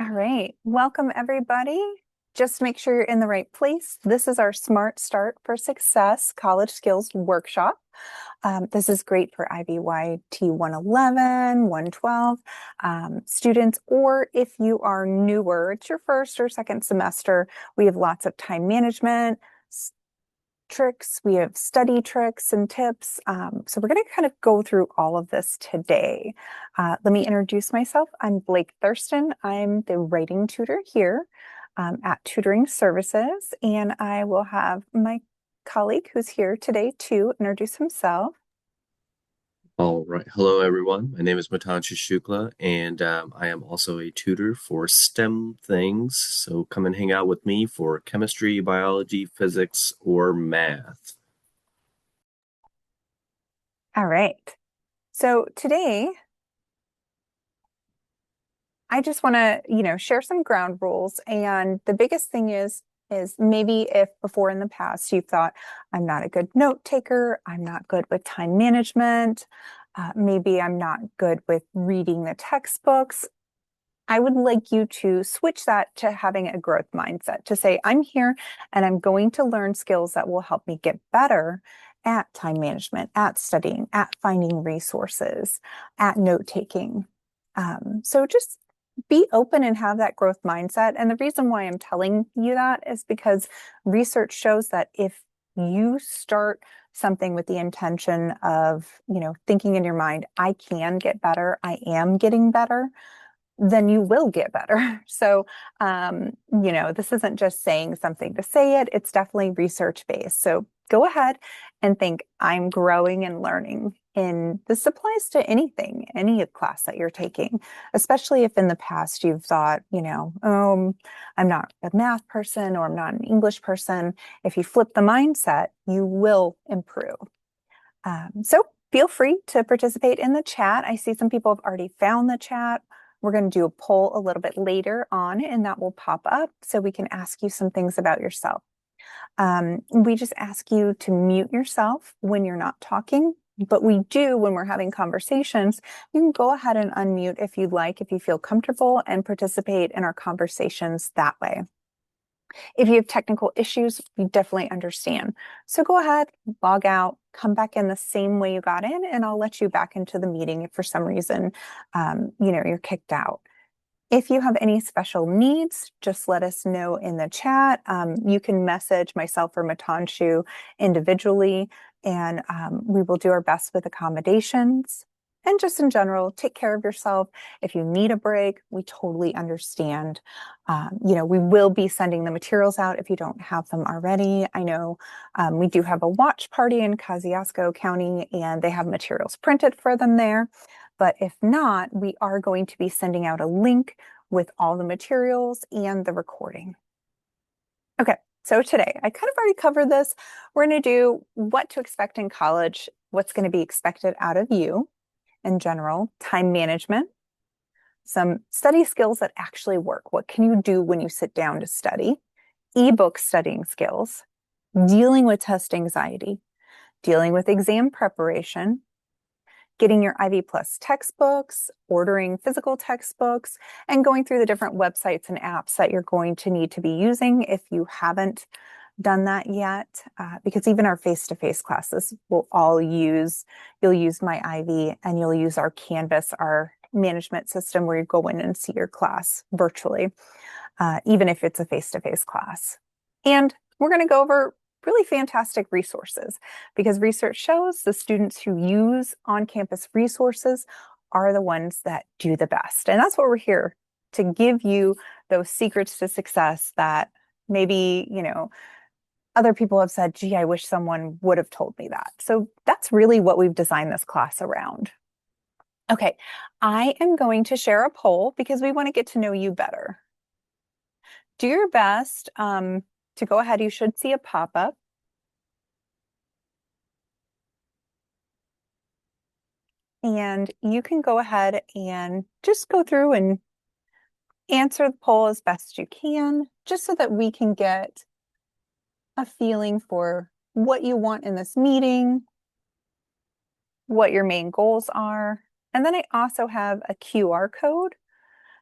All right, welcome everybody. Just make sure you're in the right place. This is our Smart Start for Success College Skills Workshop. This is great for IVYT 111, 112 students, or if you are newer, it's your first or second semester, we have lots of time management tricks, we have study tricks and tips. So we're going to kind of go through all of this today. Let me introduce myself. I'm Blake Thurston. I'm the writing tutor here at Tutoring Services, and I will have my colleague who's here today to introduce himself. All right. Hello, everyone. My name is Matanshu Shukla, and I am also a tutor for STEM things. So come and hang out with me for chemistry, biology, physics, or math. All right. So today, I just want to, share some ground rules. And the biggest thing is maybe if before in the past you've thought, I'm not a good note taker, I'm not good with time management, maybe I'm not good with reading the textbooks. I would like you to switch that to having a growth mindset to say, I'm here and I'm going to learn skills that will help me get better at time management, at studying, at finding resources, at note taking. So just be open and have that growth mindset. And the reason why I'm telling you that is because research shows that if you start something with the intention of, thinking in your mind, I can get better, I am getting better, then you will get better. So, this isn't just saying something to say it, it's definitely research based. So go ahead and think, I'm growing and learning. And this applies to anything, any class that you're taking, especially if in the past you've thought, I'm not a math person or I'm not an English person. If you flip the mindset, you will improve. So feel free to participate in the chat. I see some people have already found the chat. We're going to do a poll a little bit later on, and that will pop up so we can ask you some things about yourself. We just ask you to mute yourself when you're not talking, but we do when we're having conversations. You can go ahead and unmute if you'd like, if you feel comfortable, and participate in our conversations that way. If you have technical issues, we definitely understand. So go ahead, log out, come back in the same way you got in, and I'll let you back into the meeting if for some reason, you're kicked out. If you have any special needs, just let us know in the chat. You can message myself or Matanshu individually, and we will do our best with accommodations. And just in general, take care of yourself. If you need a break, we totally understand. We will be sending the materials out if you don't have them already. I know we do have a watch party in Kosciuszko County, and they have materials printed for them there. But if not, we are going to be sending out a link with all the materials and the recording. Okay, so today, I kind of already covered this. We're going to do what to expect in college, what's going to be expected out of you in general, time management, some study skills that actually work. What can you do when you sit down to study? Ebook studying skills, dealing with test anxiety, dealing with exam preparation, getting your Ivy Plus textbooks, ordering physical textbooks, and going through the different websites and apps that you're going to need to be using if you haven't done that yet, because even our face-to-face classes will all you'll use My Ivy and you'll use our Canvas, our management system where you go in and see your class virtually, even if it's a face-to-face class. And we're going to go over really fantastic resources because research shows the students who use on-campus resources are the ones that do the best. And that's what we're here to give you, those secrets to success that maybe, other people have said, gee, I wish someone would have told me that. So that's really what we've designed this class around. Okay, I am going to share a poll because we want to get to know you better. Do your best to go ahead. You should see a pop-up. And you can go ahead and just go through and answer the poll as best you can, just so that we can get a feeling for what you want in this meeting, what your main goals are. And then I also have a QR code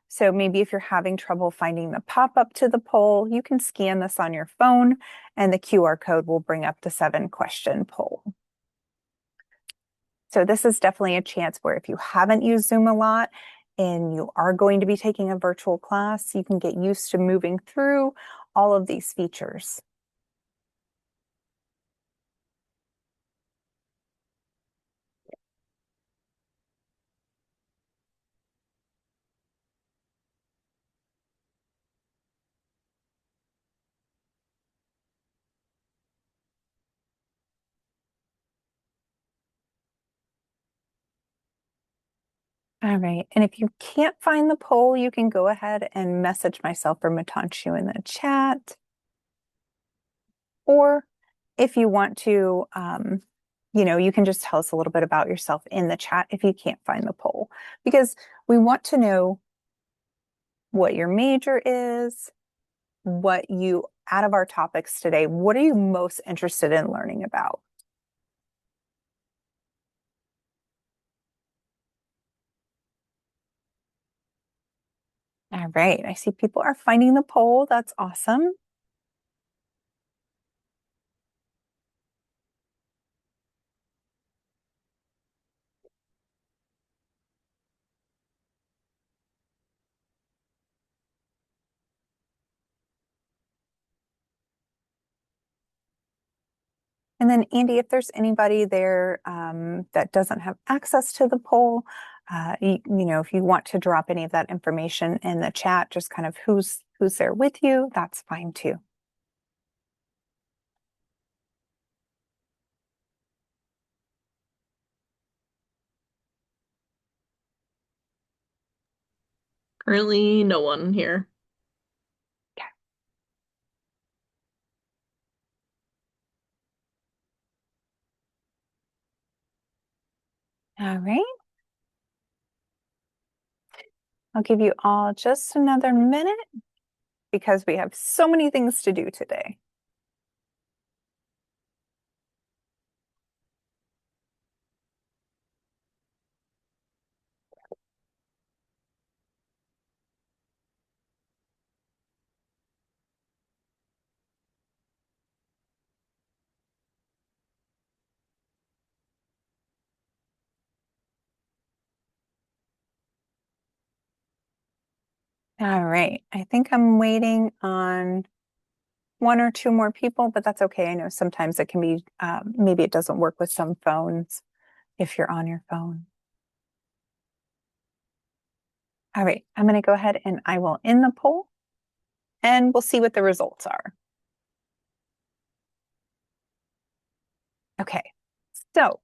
So maybe if you're having trouble finding the pop-up to the poll, you can scan this on your phone and the QR code will bring up the 7-question poll. So this is definitely a chance where if you haven't used Zoom a lot and you are going to be taking a virtual class, you can get used to moving through all of these features. All right, and if you can't find the poll, you can go ahead and message myself or Matanshu in the chat. Or if you want to, you can just tell us a little bit about yourself in the chat if you can't find the poll, because we want to know what your major is, out of our topics today, what are you most interested in learning about? All right, I see people are finding the poll. That's awesome. And then Andy, if there's anybody there that doesn't have access to the poll, if you want to drop any of that information in the chat, just kind of who's there with you, that's fine too. Currently, no one here. Okay. All right. I'll give you all just another minute because we have so many things to do today. All right. I think I'm waiting on one or two more people, but that's okay. I know sometimes it can be, maybe it doesn't work with some phones if you're on your phone. All right, I'm going to go ahead and I will end the poll and we'll see what the results are. Okay, so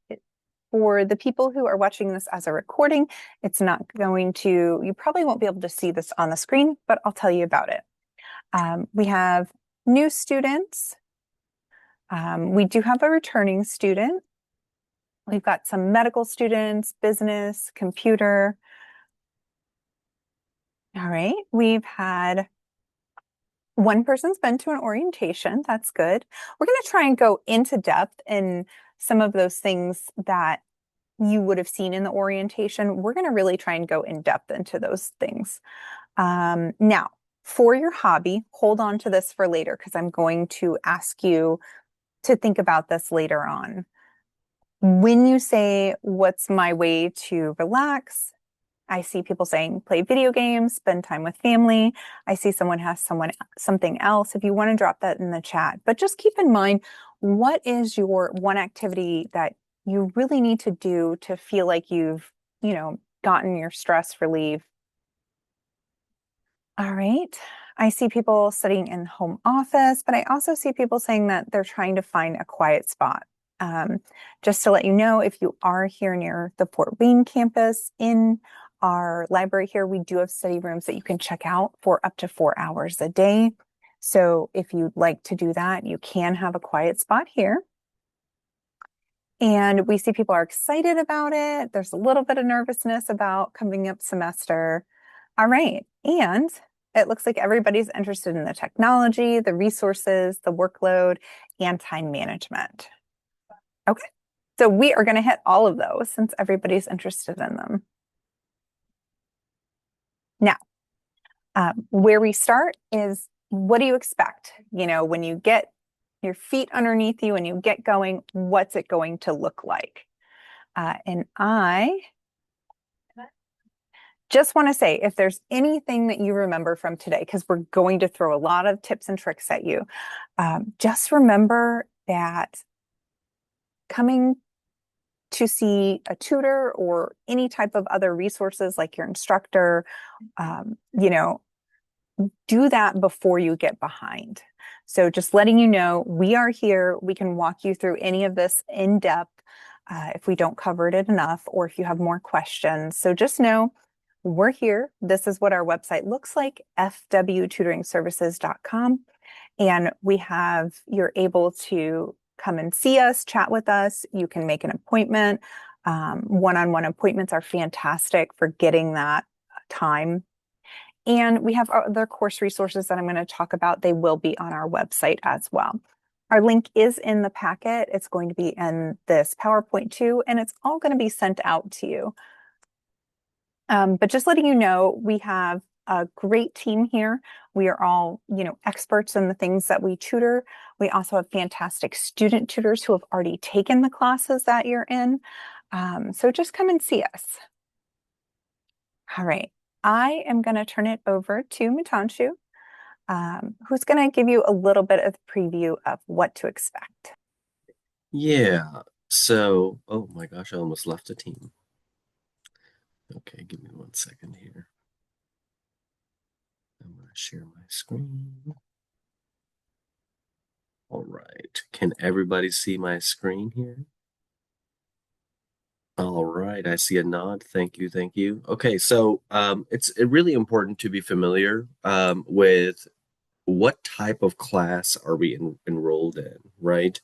for the people who are watching this as a recording, it's not going to, you probably won't be able to see this on the screen, but I'll tell you about it. We have new students. We do have a returning student. We've got some medical students, business, computer. All right, we've had one person's been to an orientation. That's good. We're going to try and go into depth in some of those things that you would have seen in the orientation. We're going to really try and go in depth into those things. Now, for your hobby, hold on to this for later because I'm going to ask you to think about this later on. When you say, what's my way to relax? I see people saying play video games, spend time with family. I see someone has something else. If you want to drop that in the chat, but just keep in mind, what is your one activity that you really need to do to feel like you've, gotten your stress relief? All right. I see people studying in home office, but I also see people saying that they're trying to find a quiet spot. Just to let you know, if you are here near the Fort Wayne campus in our library here, we do have study rooms that you can check out for up to 4 hours a day. So if you'd like to do that, you can have a quiet spot here. And we see people are excited about it. There's a little bit of nervousness about coming up semester. All right. And it looks like everybody's interested in the technology, the resources, the workload, and time management. Okay. So we are going to hit all of those since everybody's interested in them. Now, Where we start is, what do you expect? You know, when you get your feet underneath you and you get going, what's it going to look like? And I just want to say, if there's anything that you remember from today, because we're going to throw a lot of tips and tricks at you, just remember that coming to see a tutor or any type of other resources like your instructor, you know, do that before you get behind. So just letting you know, we are here. We can walk you through any of this in depth if we don't cover it enough, or if you have more questions. So just know we're here. This is what our website looks like, fwtutoringservices.com. And you're able to come and see us, chat with us. You can make an appointment. One-on-one appointments are fantastic for getting that time. And we have other course resources that I'm going to talk about. They will be on our website as well. Our link is in the packet. It's going to be in this PowerPoint too, and it's all going to be sent out to you. But just letting you know, we have a great team here. We are all, experts in the things that we tutor. We also have fantastic student tutors who have already taken the classes that you're in. So just come and see us. All right. I am going to turn it over to Mitanshu, who's going to give you a little bit of preview of what to expect. Yeah. So, oh my gosh, I almost left the team. Okay, give me 1 second here. I'm going to share my screen. All right. Can everybody see my screen here? All right, I see a nod. Thank you, thank you. Okay, so it's really important to be familiar with what type of class are we enrolled in, right?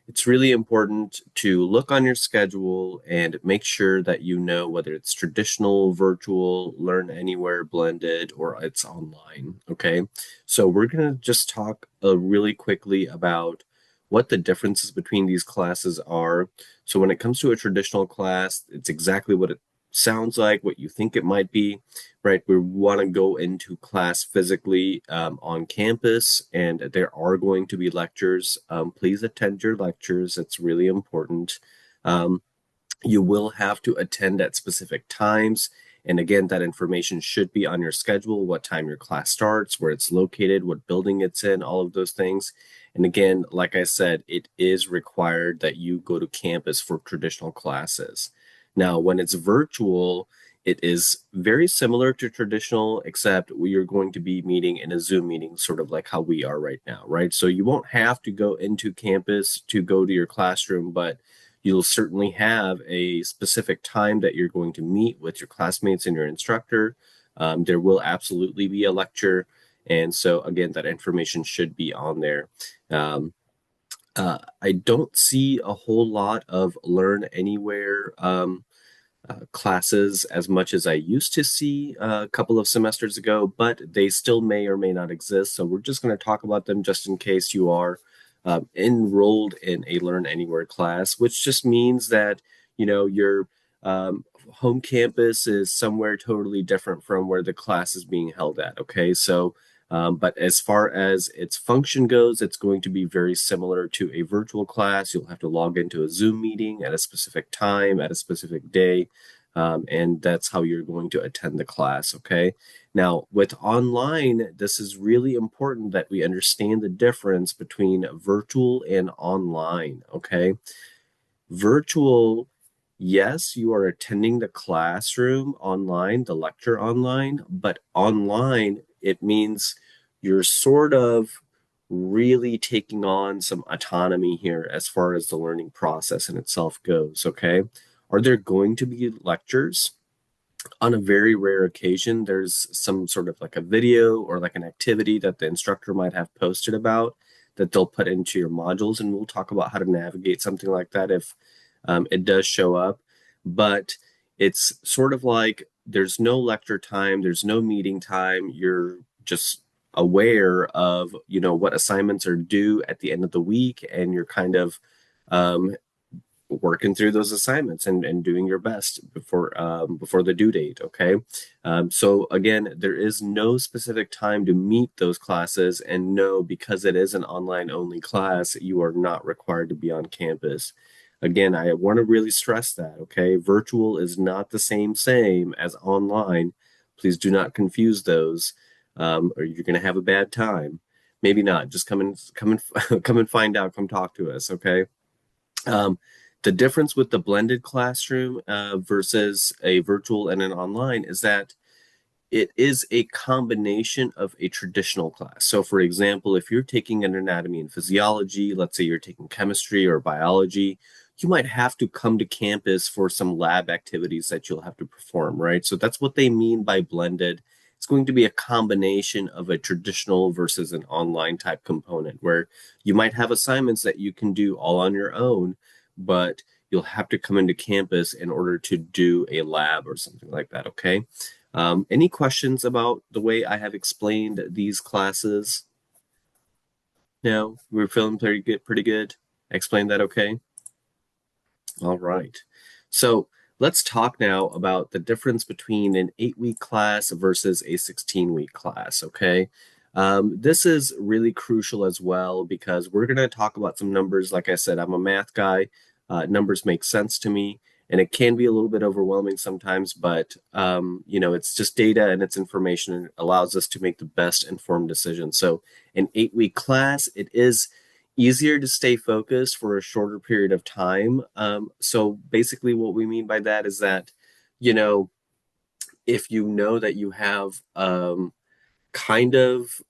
It's really important to look on your schedule and make sure that you know whether it's traditional, virtual, learn anywhere, blended, or it's online, okay? So we're going to just talk really quickly about what the differences between these classes are. So when it comes to a traditional class, it's exactly what it sounds like, what you think it might be, right? We want to go into class physically on campus, and there are going to be lectures. Please attend your lectures. It's really important. You will have to attend at specific times. And again, that information should be on your schedule, what time your class starts, where it's located, what building it's in, all of those things. And again, like I said, it is required that you go to campus for traditional classes. Now, when it's virtual, it is very similar to traditional, except we are going to be meeting in a Zoom meeting, sort of like how we are right now, right? So you won't have to go into campus to go to your classroom, but you'll certainly have a specific time that you're going to meet with your classmates and your instructor. There will absolutely be a lecture. And so, again, that information should be on there. I don't see a whole lot of Learn Anywhere classes as much as I used to see a couple of semesters ago, but they still may or may not exist. So we're just going to talk about them just in case you are enrolled in a Learn Anywhere class, which just means that, your home campus is somewhere totally different from where the class is being held at. Okay, so but as far as its function goes, it's going to be very similar to a virtual class. You'll have to log into a Zoom meeting at a specific time, at a specific day, and that's how you're going to attend the class, okay? Now, with online, this is really important that we understand the difference between virtual and online, okay? Virtual, yes, you are attending the classroom online, the lecture online, but online, it means you're sort of really taking on some autonomy here as far as the learning process in itself goes, okay? Are there going to be lectures? On a very rare occasion, there's some sort of like a video or like an activity that the instructor might have posted about that they'll put into your modules, and we'll talk about how to navigate something like that if it does show up. But it's sort of like there's no lecture time, there's no meeting time. You're just aware of, what assignments are due at the end of the week, and you're kind of working through those assignments and doing your best before the due date. Okay. So again, there is no specific time to meet those classes, and no, because it is an online only class, you are not required to be on campus. Again, I want to really stress that. Okay. Virtual is not the same as online. Please do not confuse those, or you're going to have a bad time. Maybe not. Just come and come and find out. Come talk to us. Okay. Um, the difference with the blended classroom versus a virtual and an online is that it is a combination of a traditional class. So, for example, if you're taking an anatomy and physiology, let's say you're taking chemistry or biology, you might have to come to campus for some lab activities that you'll have to perform, right? So, that's what they mean by blended. It's going to be a combination of a traditional versus an online type component where you might have assignments that you can do all on your own, but you'll have to come into campus in order to do a lab or something like that, okay? Any questions about the way I have explained these classes? No, we're feeling pretty good, pretty good. I explained that okay? All right. So let's talk now about the difference between an 8-week class versus a 16-week class, okay? This is really crucial as well because we're going to talk about some numbers. Like I said, I'm a math guy. Numbers make sense to me, and it can be a little bit overwhelming sometimes, but it's just data and it's information, and it allows us to make the best informed decision. So an 8-week class, it is easier to stay focused for a shorter period of time. So basically what we mean by that is that, you know, if you know that you have kind of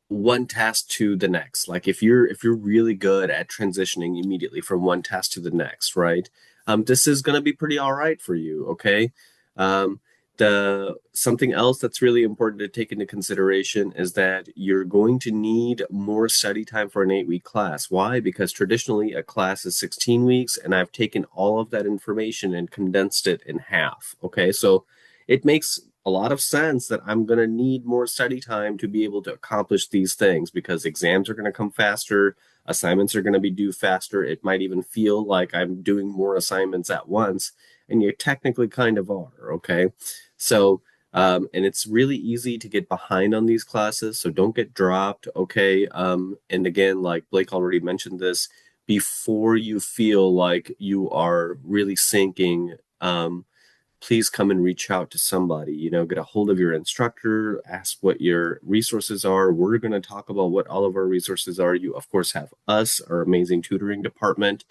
one task to the next, like if you're really good at transitioning immediately from one task to the next, right? This is going to be pretty all right for you, okay? um, the something else that's really important to take into consideration is that you're going to need more study time for an 8-week class. Why? Because traditionally a class is 16 weeks, and I've taken all of that information and condensed it in half, okay? So it makes a lot of sense that I'm going to need more study time to be able to accomplish these things because exams are going to come faster, assignments are going to be due faster. It might even feel like I'm doing more assignments at once, and you technically kind of are, okay? So, and it's really easy to get behind on these classes, so don't get dropped, okay? And again, like Blake already mentioned this, before you feel like you are really sinking, please come and reach out to somebody, get a hold of your instructor, ask what your resources are. We're going to talk about what all of our resources are. You, of course, have us, our amazing tutoring department.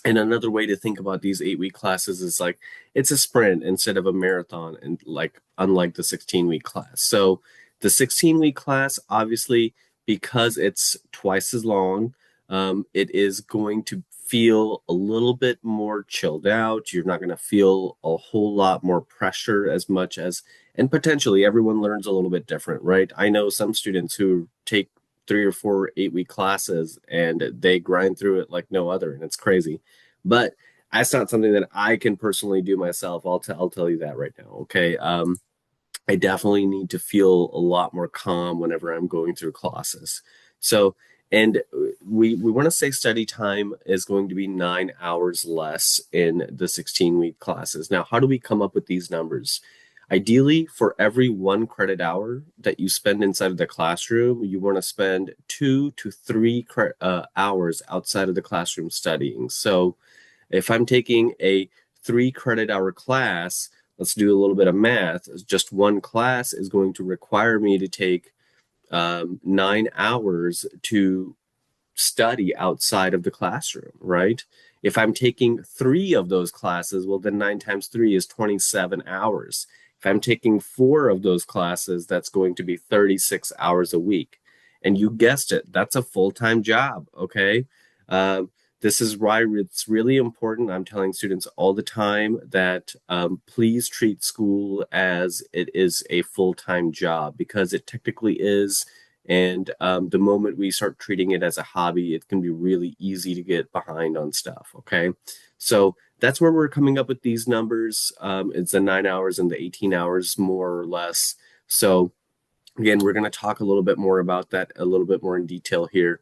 And another way to think about these 8-week classes is like it's a sprint instead of a marathon, and like unlike the 16-week class. So the 16-week class, obviously, because it's twice as long, it is going to feel a little bit more chilled out. You're not going to feel a whole lot more pressure as much as, and potentially everyone learns a little bit different, right? I know some students who take 3 or 4 8-week classes and they grind through it like no other, and it's crazy. But that's not something that I can personally do myself. I'll tell you that right now. Okay. I definitely need to feel a lot more calm whenever I'm going through classes. So, and we want to say study time is going to be 9 hours less in the 16-week classes. Now, how do we come up with these numbers? Ideally, for every 1 credit hour that you spend inside of the classroom, you want to spend 2 to 3 hours outside of the classroom studying. So if I'm taking a 3 credit hour class, let's do a little bit of math. Just one class is going to require me to take 9 hours to study outside of the classroom, right? If I'm taking 3 of those classes, well, then 9 times 3 is 27 hours. If I'm taking 4 of those classes, that's going to be 36 hours a week. And you guessed it, that's a full-time job, okay? This is why it's really important. I'm telling students all the time that please treat school as it is a full-time job, because it technically is. And the moment we start treating it as a hobby, it can be really easy to get behind on stuff, okay? So that's where we're coming up with these numbers. It's the 9 hours and the 18 hours, more or less. So again, we're going to talk a little bit more about that a little bit more in detail here.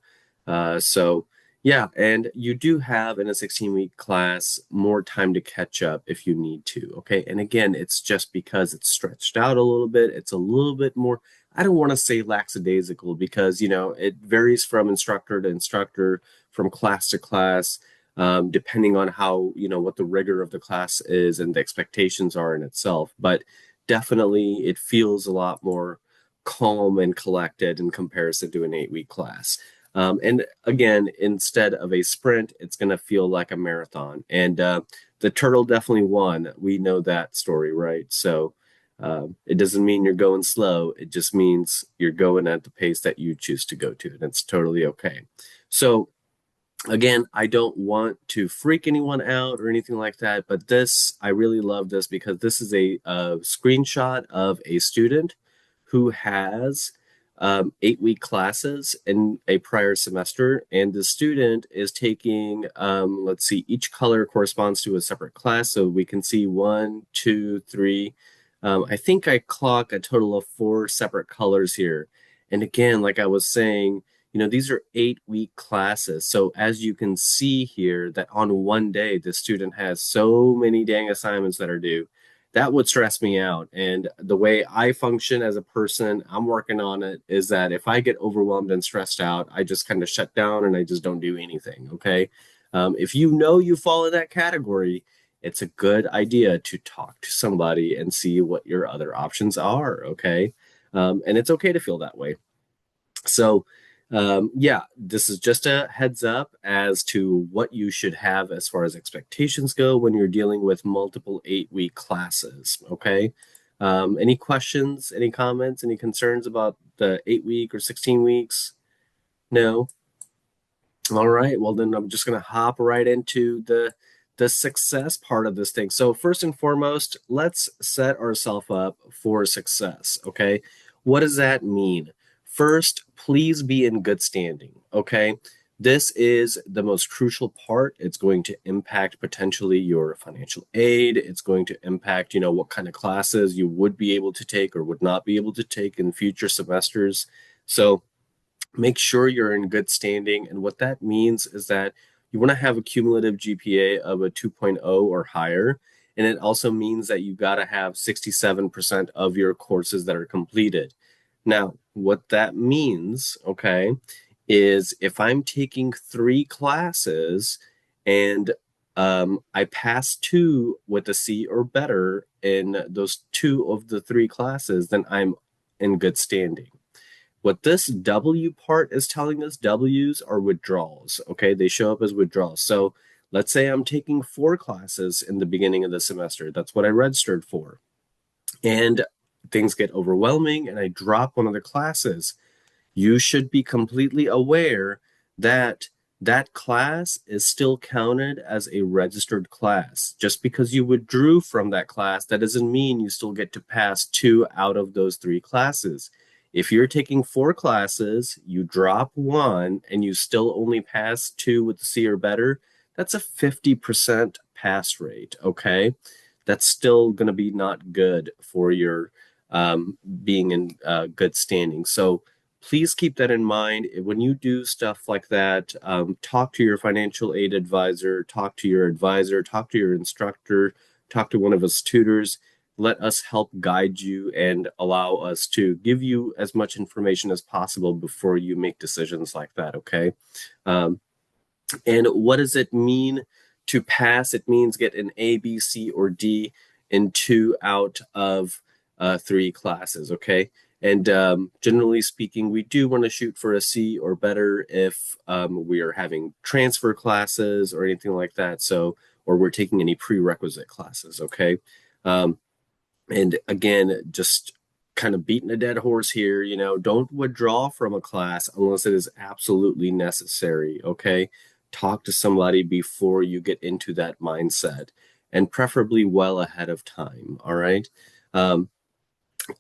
So Yeah, and you do have in a 16-week class more time to catch up if you need to. Okay. And again, it's just because it's stretched out a little bit. It's a little bit more, I don't want to say lackadaisical because, it varies from instructor to instructor, from class to class, depending on how, what the rigor of the class is and the expectations are in itself. But definitely it feels a lot more calm and collected in comparison to an 8-week class. And again, instead of a sprint, it's going to feel like a marathon. And the turtle definitely won. We know that story, right? So it doesn't mean you're going slow. It just means you're going at the pace that you choose to go to. And it's totally okay. So again, I don't want to freak anyone out or anything like that, but I really love this because this is a screenshot of a student who has 8-week classes in a prior semester, and the student is taking, let's see, each color corresponds to a separate class, so we can see 1, 2, 3. I think I clock a total of 4 separate colors here. And again, like I was saying, these are 8-week classes. So as you can see here, that on one day, the student has so many dang assignments that are due. That would stress me out. And the way I function as a person, I'm working on it, is that if I get overwhelmed and stressed out, I just kind of shut down and I just don't do anything. Okay. If you know you fall in that category, it's a good idea to talk to somebody and see what your other options are. Okay. And it's okay to feel that way. So, yeah, this is just a heads up as to what you should have as far as expectations go when you're dealing with multiple 8-week classes. Okay. Any questions, any comments, any concerns about the 8-week or 16 weeks? No. All right. Well, then I'm just going to hop right into the success part of this thing. So first and foremost, let's set ourselves up for success. Okay. What does that mean? First, please be in good standing. Okay. This is the most crucial part. It's going to impact potentially your financial aid. It's going to impact, what kind of classes you would be able to take or would not be able to take in future semesters. So make sure you're in good standing. And what that means is that you want to have a cumulative GPA of a 2.0 or higher. And it also means that you got to have 67% of your courses that are completed. Now, what that means, okay, is if I'm taking 3 classes and I pass 2 with a C or better in those 2 of the 3 classes, then I'm in good standing. What this W part is telling us, W's are withdrawals. Okay, they show up as withdrawals. So let's say I'm taking 4 classes in the beginning of the semester. That's what I registered for. And things get overwhelming and I drop one of the classes. You should be completely aware that that class is still counted as a registered class. Just because you withdrew from that class, that doesn't mean you still get to pass 2 out of those 3 classes. If you're taking 4 classes, you drop 1 and you still only pass 2 with the C or better, that's a 50% pass rate. Okay. That's still going to be not good for your being in good standing. So please keep that in mind. When you do stuff like that, talk to your financial aid advisor, talk to your advisor, talk to your instructor, talk to one of us tutors. Let us help guide you and allow us to give you as much information as possible before you make decisions like that, okay? And what does it mean to pass? It means get an A, B, C, or D in 2 out of 3 classes, okay? And generally speaking, we do want to shoot for a C or better if we are having transfer classes or anything like that. So, or we're taking any prerequisite classes, okay? And again, just kind of beating a dead horse here, don't withdraw from a class unless it is absolutely necessary, okay? Talk to somebody before you get into that mindset and preferably well ahead of time, all right?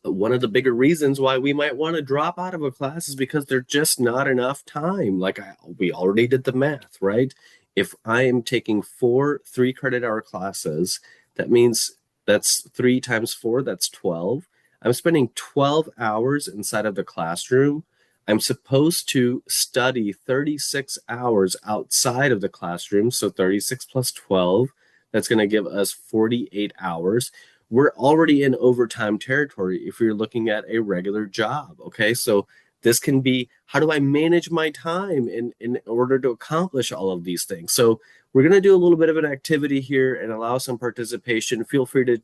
One of the bigger reasons why we might want to drop out of a class is because there's just not enough time. Like we already did the math, right? If I am taking 4 3 credit hour classes, that means that's 3 times 4, that's 12. I'm spending 12 hours inside of the classroom. I'm supposed to study 36 hours outside of the classroom. So 36 plus 12, that's going to give us 48 hours. We're already in overtime territory if you're looking at a regular job. Okay. So this can be how do I manage my time in order to accomplish all of these things? So we're going to do a little bit of an activity here and allow some participation. Feel free to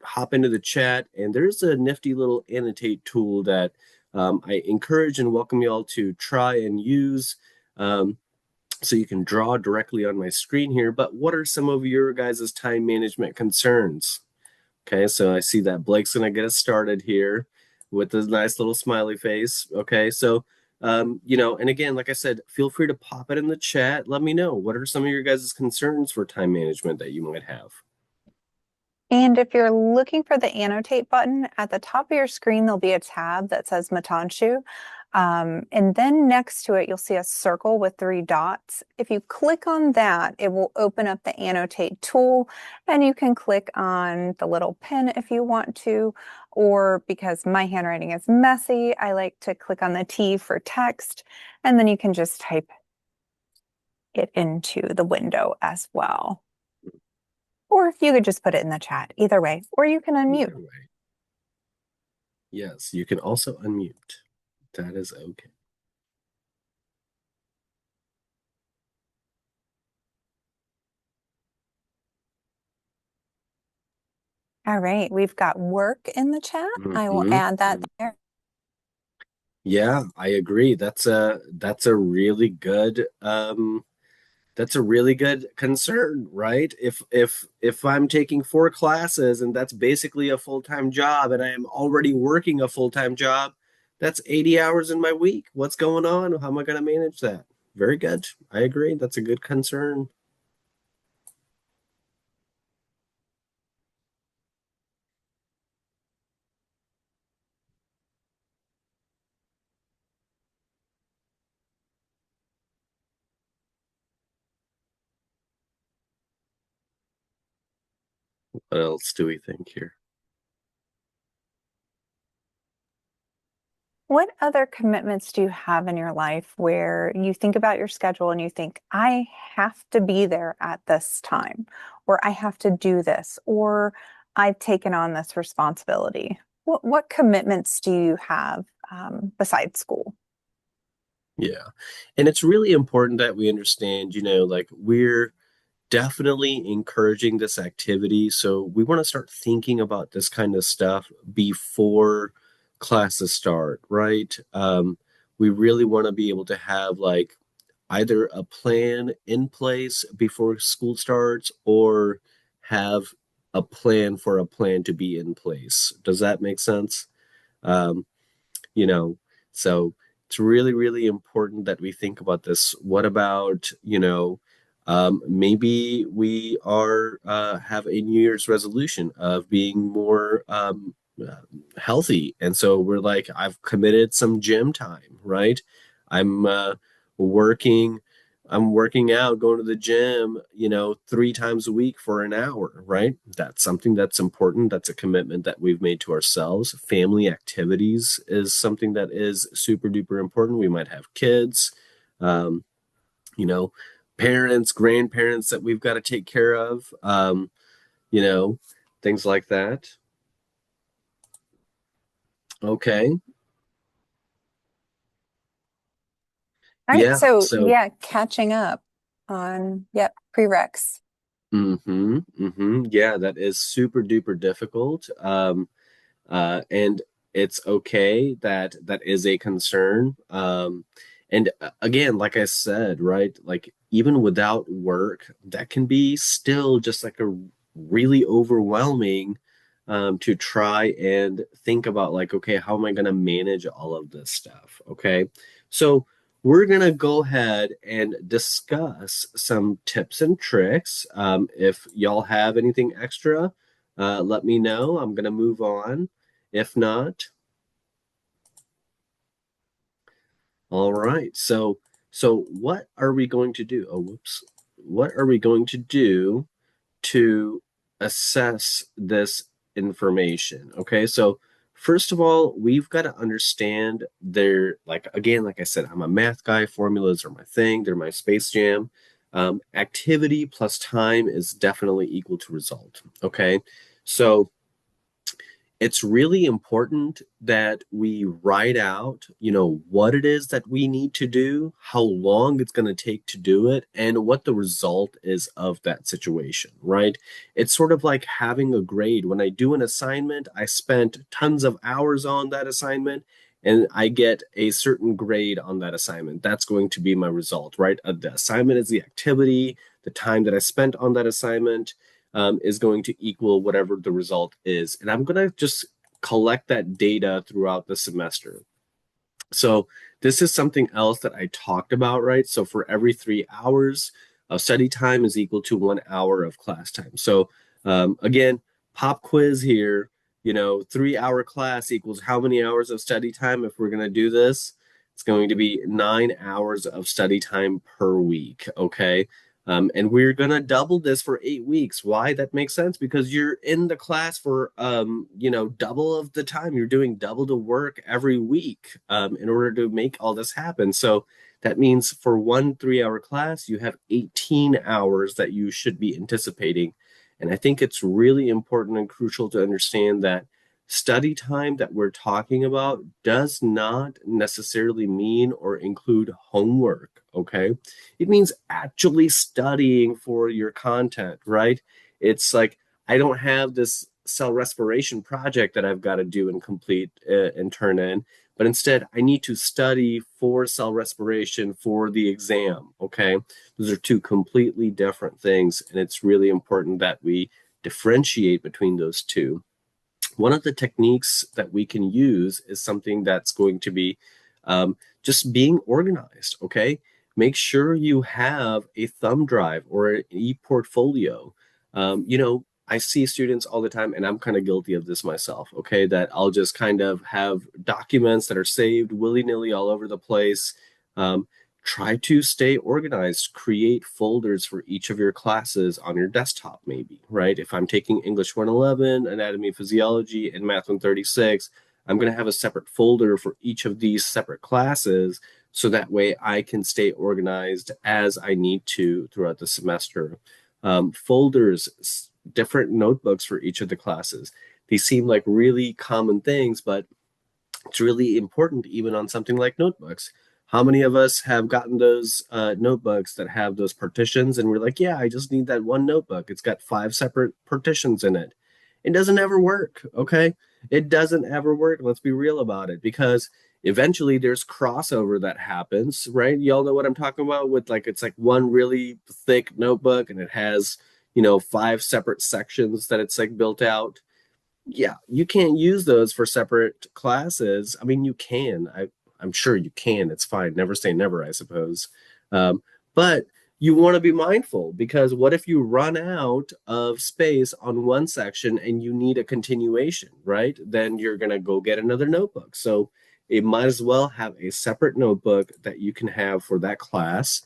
hop into the chat, and there's a nifty little annotate tool that I encourage and welcome you all to try and use. So you can draw directly on my screen here. But what are some of your guys' time management concerns? Okay, so I see that Blake's going to get us started here with this nice little smiley face. Okay, so and again, like I said, feel free to pop it in the chat. Let me know what are some of your guys' concerns for time management that you might have. And if you're looking for the annotate button at the top of your screen, there'll be a tab that says Matanshu. And then next to it, you'll see a circle with 3 dots. If you click on that, it will open up the annotate tool, and you can click on the little pen if you want to, or because my handwriting is messy, I like to click on the T for text, and then you can just type it into the window as well. Or if you could just put it in the chat, either way, or you can unmute. Yes, you can also unmute. That is okay. All right, we've got work in the chat. I will add that there. Yeah, I agree. That's a really good concern, right? If I'm taking 4 classes and that's basically a full-time job and I am already working a full-time job, that's 80 hours in my week. What's going on? How am I going to manage that? Very good. I agree. That's a good concern. What else do we think here? What other commitments do you have in your life where you think about your schedule and you think, I have to be there at this time, or I have to do this, or I've taken on this responsibility? What commitments do you have besides school? Yeah. And it's really important that we understand, like we're definitely encouraging this activity. So we want to start thinking about this kind of stuff before classes start, right? We really want to be able to have like either a plan in place before school starts or have a plan for a plan to be in place. Does that make sense? Um, you know, so it's really, really important that we think about this. What about, maybe we are have a New Year's resolution of being more healthy, and so we're like, I've committed some gym time, right? I'm working I'm working out, going to the gym, 3 times a week for an hour, right? That's something that's important. That's a commitment that we've made to ourselves. Family activities is something that is super duper important. We might have kids, um, you know, parents, grandparents that we've got to take care of, you know, things like that. Okay. All right, Yeah. so So, yeah, catching up on, yep, prereqs. yeah, that is super duper difficult. And it's okay that that is a concern. And again, like I said, right, like even without work, that can be still just like a really overwhelming to try and think about like, okay, how am I going to manage all of this stuff? Okay. So we're going to go ahead and discuss some tips and tricks. If y'all have anything extra, let me know. I'm going to move on. If not, all right. So what are we going to do? Oh, whoops. What are we going to do to assess this information? Okay, so First of all, we've got to understand again, like I said, I'm a math guy. Formulas are my thing. They're my space jam. Activity plus time is definitely equal to result. Okay. So it's really important that we write out, what it is that we need to do, how long it's going to take to do it, and what the result is of that situation, right? It's sort of like having a grade. When I do an assignment, I spent tons of hours on that assignment and I get a certain grade on that assignment. That's going to be my result, right? The assignment is the activity, the time that I spent on that assignment is going to equal whatever the result is. And I'm going to just collect that data throughout the semester. So this is something else that I talked about, right? So for every 3 hours of study time is equal to 1 hour of class time. So again, pop quiz here, 3 hour class equals how many hours of study time if we're going to do this? It's going to be 9 hours of study time per week, okay? And we're going to double this for 8 weeks. Why? That makes sense because you're in the class for, double of the time. You're doing double the work every week in order to make all this happen. So that means for one 3 hour class, you have 18 hours that you should be anticipating. And I think it's really important and crucial to understand that study time that we're talking about does not necessarily mean or include homework, okay? It means actually studying for your content, right? It's like I don't have this cell respiration project that I've got to do and complete and turn in, but instead I need to study for cell respiration for the exam, okay? Those are two completely different things, and it's really important that we differentiate between those two. One of the techniques that we can use is something that's going to be just being organized, okay? Make sure you have a thumb drive or an e-portfolio. I see students all the time, and I'm kind of guilty of this myself, okay? That I'll just kind of have documents that are saved willy-nilly all over the place. Um, Try to stay organized. Create folders for each of your classes on your desktop, maybe, right? If I'm taking English 111, Anatomy, Physiology, and Math 136, I'm going to have a separate folder for each of these separate classes so that way I can stay organized as I need to throughout the semester. Folders, different notebooks for each of the classes. These seem like really common things, but it's really important even on something like notebooks. How many of us have gotten those notebooks that have those partitions and we're like, yeah, I just need that one notebook. It's got 5 separate partitions in it. It doesn't ever work, okay? It doesn't ever work. Let's be real about it because eventually there's crossover that happens, right? Y'all know what I'm talking about with it's like one really thick notebook and it has, 5 separate sections that it's like built out. Yeah, you can't use those for separate classes. I mean, you can. I'm sure you can. It's fine. Never say never, I suppose. But you want to be mindful because what if you run out of space on one section and you need a continuation, right? Then you're going to go get another notebook. So it might as well have a separate notebook that you can have for that class.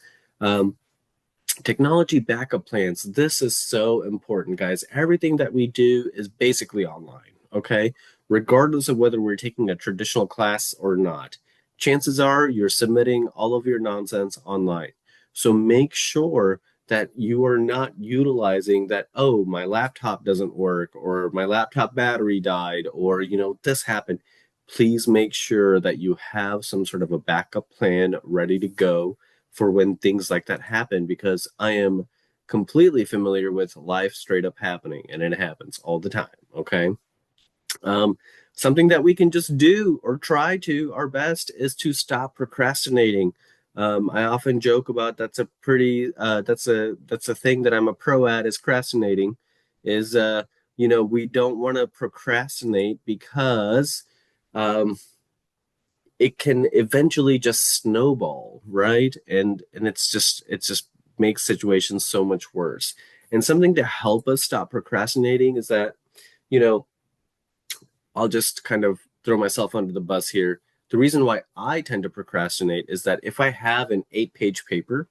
Technology backup plans. This is so important, guys. Everything that we do is basically online, okay? Regardless of whether we're taking a traditional class or not. Chances are you're submitting all of your nonsense online. So make sure that you are not utilizing that, oh, my laptop doesn't work, or my laptop battery died, or, this happened. Please make sure that you have some sort of a backup plan ready to go for when things like that happen because I am completely familiar with life straight up happening and it happens all the time. Okay. Something that we can just do or try to our best is to stop procrastinating. I often joke about that's a pretty that's a thing that I'm a pro at is procrastinating is we don't want to procrastinate because um, it can eventually just snowball, right? And it's just makes situations so much worse. And something to help us stop procrastinating is that, you know, I'll just kind of throw myself under the bus here. The reason why I tend to procrastinate is that if I have an 8-page paper,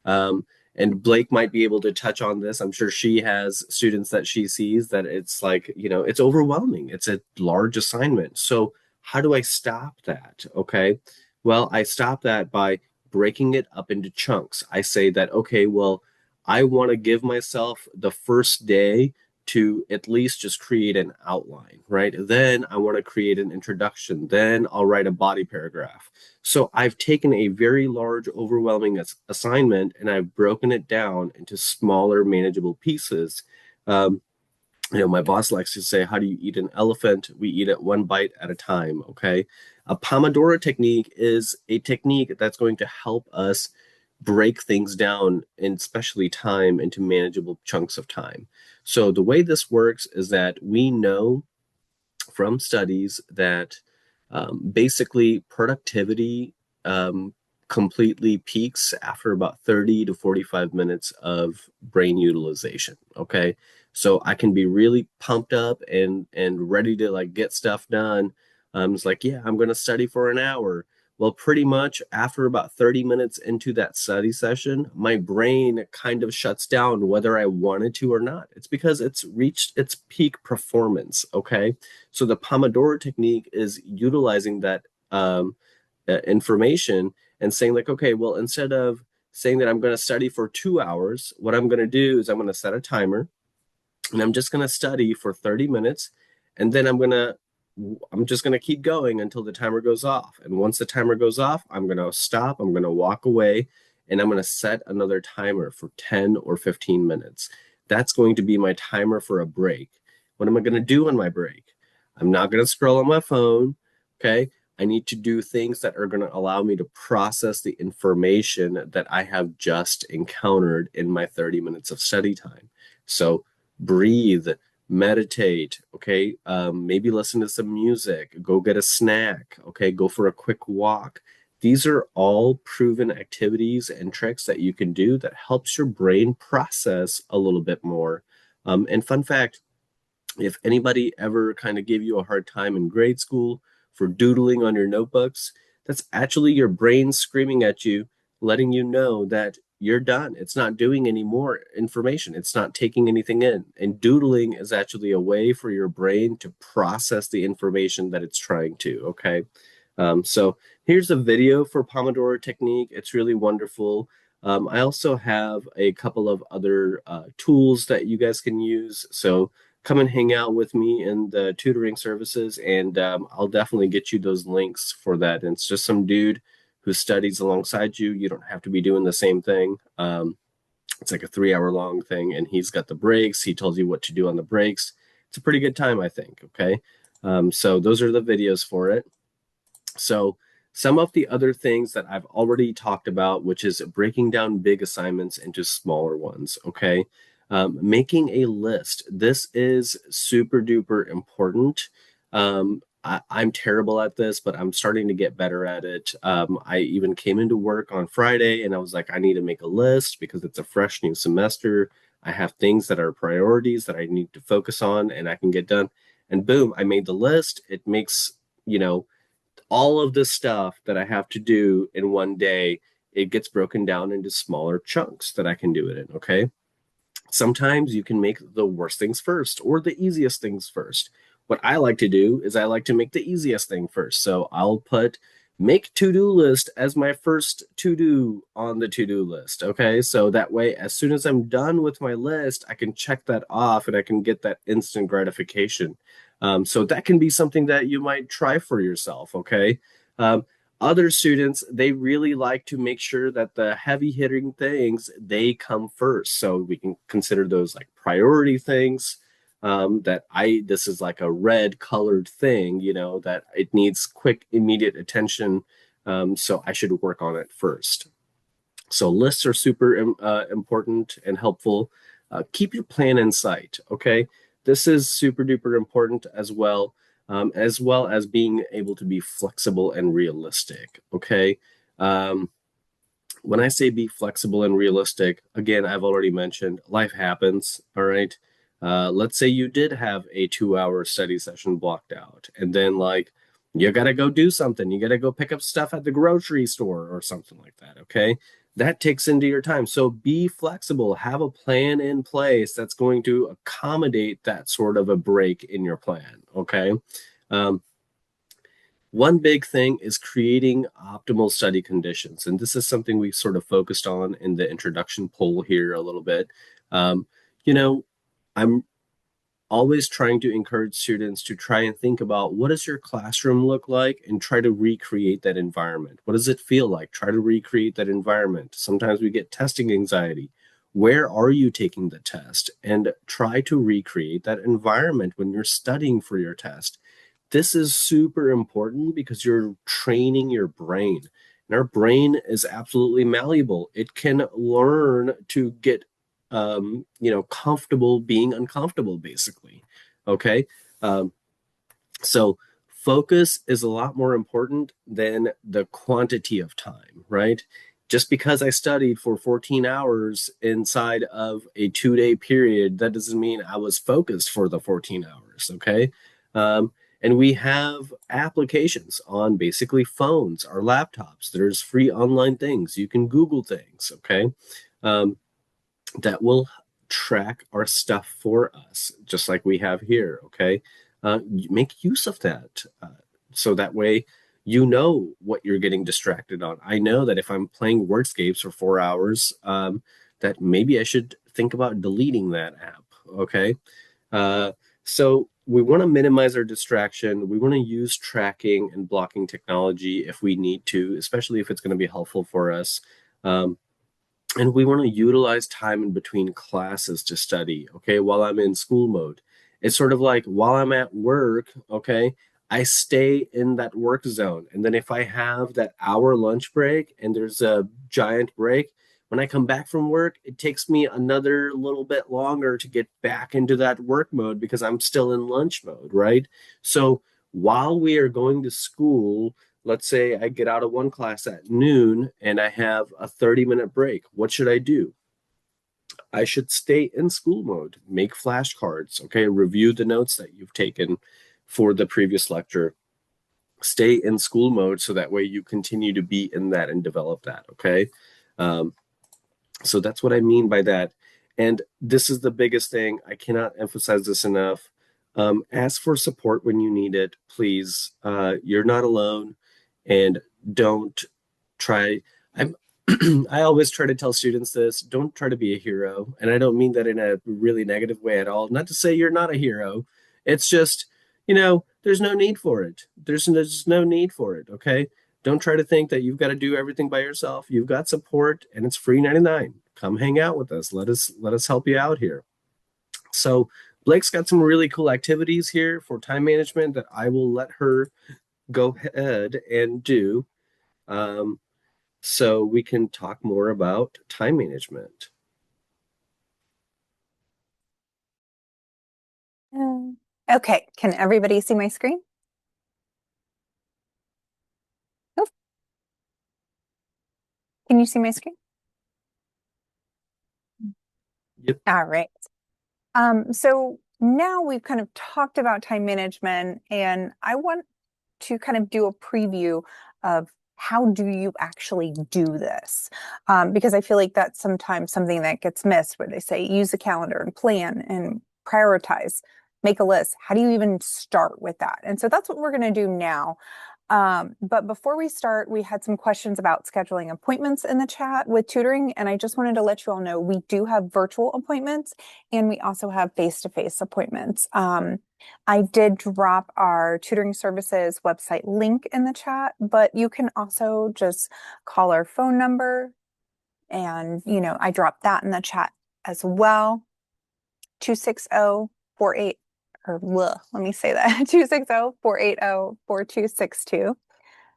um, and Blake might be able to touch on this. I'm sure she has students that she sees that it's like, it's overwhelming. It's a large assignment. So how do I stop that? Okay. Well, I stop that by breaking it up into chunks. I say that, okay, well, I want to give myself the first day to at least just create an outline, right? Then I want to create an introduction. Then I'll write a body paragraph. So I've taken a very large, overwhelming assignment and I've broken it down into smaller, manageable pieces. Um, my boss likes to say, how do you eat an elephant? We eat it one bite at a time. Okay. A Pomodoro technique is a technique that's going to help us break things down, and especially time, into manageable chunks of time. So the way this works is that we know from studies that basically productivity completely peaks after about 30 to 45 minutes of brain utilization. Okay. So I can be really pumped up and ready to like get stuff done. It's like, yeah, I'm going to study for an hour. Well, pretty much after about 30 minutes into that study session, my brain kind of shuts down whether I wanted to or not. It's because it's reached its peak performance. Okay. So the Pomodoro technique is utilizing that information and saying like, okay, well, instead of saying that I'm going to study for 2 hours, what I'm going to do is I'm going to set a timer and I'm just going to study for 30 minutes. And then I'm just going to keep going until the timer goes off. And once the timer goes off, I'm going to stop, I'm going to walk away, and I'm going to set another timer for 10 or 15 minutes. That's going to be my timer for a break. What am I going to do on my break? I'm not going to scroll on my phone. Okay. I need to do things that are going to allow me to process the information that I have just encountered in my 30 minutes of study time. So breathe, meditate, okay? Maybe listen to some music, go get a snack, okay? Go for a quick walk. These are all proven activities and tricks that you can do that helps your brain process a little bit more. And fun fact, if anybody ever kind of gave you a hard time in grade school for doodling on your notebooks, that's actually your brain screaming at you, letting you know that you're done. It's not doing any more information. It's not taking anything in. And doodling is actually a way for your brain to process the information that it's trying to. Okay. So here's a video for Pomodoro technique. It's really wonderful. I also have a couple of other tools that you guys can use. So come and hang out with me in the tutoring services, and I'll definitely get you those links for that. And it's just some dude who studies alongside you. You don't have to be doing the same thing. It's like a 3 hour long thing, and he's got the breaks. He tells you what to do on the breaks. It's a pretty good time, I think. Okay. So those are the videos for it. So some of the other things that I've already talked about, which is breaking down big assignments into smaller ones. Okay. Making a list. This is super duper important. I'm terrible at this, but I'm starting to get better at it. I even came into work on Friday and I was like, I need to make a list because it's a fresh new semester. I have things that are priorities that I need to focus on and I can get done. And boom, I made the list. It makes, all of the stuff that I have to do in one day, it gets broken down into smaller chunks that I can do it in. Okay. Sometimes you can make the worst things first or the easiest things first. What I like to do is I like to make the easiest thing first. So I'll put make to-do list as my first to-do on the to-do list. Okay. So that way, as soon as I'm done with my list, I can check that off and I can get that instant gratification. So that can be something that you might try for yourself. Okay. Other students, they really like to make sure that the heavy hitting things, they come first. So we can consider those like priority things. This is like a red colored thing, that it needs quick, immediate attention. So I should work on it first. So lists are super important and helpful. Keep your plan in sight. Okay. This is super duper important as well as being able to be flexible and realistic. Okay. When I say be flexible and realistic, again, I've already mentioned life happens. All right. Let's say you did have a 2 hour study session blocked out, and then like you got to go do something. You got to go pick up stuff at the grocery store or something like that. Okay. that takes into your time. So be flexible, have a plan in place that's going to accommodate that sort of a break in your plan. Okay. Um, One big thing is creating optimal study conditions. And this is something we sort of focused on in the introduction poll here a little bit. Um, you know, I'm always trying to encourage students to try and think about what does your classroom look like and try to recreate that environment. What does it feel like? Try to recreate that environment. Sometimes we get testing anxiety. Where are you taking the test? And try to recreate that environment when you're studying for your test. This is super important because you're training your brain. And our brain is absolutely malleable. It can learn to get comfortable being uncomfortable, basically. Okay. Um, so focus is a lot more important than the quantity of time, right? Just because I studied for 14 hours inside of a 2 day period, that doesn't mean I was focused for the 14 hours. Okay. And we have applications on basically phones or laptops. There's free online things. You can Google things. Okay. Um, that will track our stuff for us, just like we have here. Okay. Make use of that. So that way you know what you're getting distracted on. I know that if I'm playing Wordscapes for 4 hours, that maybe I should think about deleting that app. Okay. Uh, so we want to minimize our distraction. We want to use tracking and blocking technology if we need to, especially if it's going to be helpful for us. Um, and we want to utilize time in between classes to study, okay, while I'm in school mode. It's sort of like while I'm at work, okay, I stay in that work zone. And then if I have that hour lunch break and there's a giant break, when I come back from work, it takes me another little bit longer to get back into that work mode because I'm still in lunch mode, right? So while we are going to school, let's say I get out of one class at noon and I have a 30-minute break. What should I do? I should stay in school mode, make flashcards, okay, review the notes that you've taken for the previous lecture. Stay in school mode so that way you continue to be in that and develop that, okay? Um, so that's what I mean by that. And this is the biggest thing. I cannot emphasize this enough. Ask for support when you need it, please. You're not alone, and don't try. I'm. I always try to tell students this: don't try to be a hero, and I don't mean that in a really negative way at all. Not to say you're not a hero. It's just, there's no need for it. There's no need for it. Okay. Don't try to think that you've got to do everything by yourself. You've got support and it's free 99. Come hang out with us. Let us help you out here. So Blake's got some really cool activities here for time management that I will let her go ahead and do. Um, so we can talk more about time management. Okay, can everybody see my screen? Oh, can you see my screen? Yep. All right. So now we've kind of talked about time management, and I want to kind of do a preview of how do you actually do this? Because I feel like that's sometimes something that gets missed where they say use a calendar and plan and prioritize, make a list. How do you even start with that? And so that's what we're going to do now. But before we start, we had some questions about scheduling appointments in the chat with tutoring. And I just wanted to let you all know we do have virtual appointments and we also have face-to-face appointments. I did drop our tutoring services website link in the chat, but you can also just call our phone number. And, I dropped that in the chat as well. 260-48 or let me say that 260-480-4262.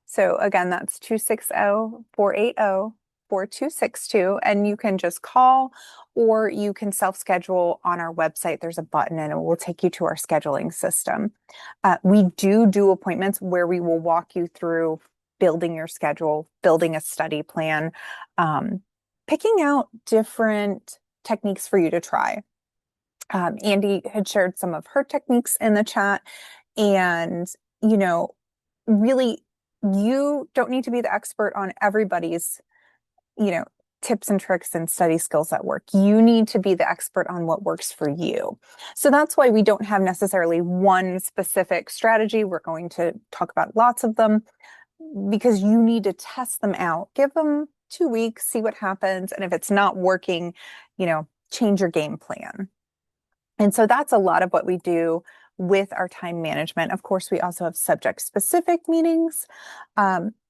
So again, that's 260-480-4262. And you can just call or you can self-schedule on our website. There's a button and it will take you to our scheduling system. We do appointments where we will walk you through building your schedule, building a study plan, picking out different techniques for you to try. Andy had shared some of her techniques in the chat, and really you don't need to be the expert on everybody's tips and tricks and study skills that work. You need to be the expert on what works for you. So that's why we don't have necessarily one specific strategy. We're going to talk about lots of them because you need to test them out. Give them 2 weeks, see what happens. And if it's not working, change your game plan. And so that's a lot of what we do with our time management. Of course, we also have subject specific meetings.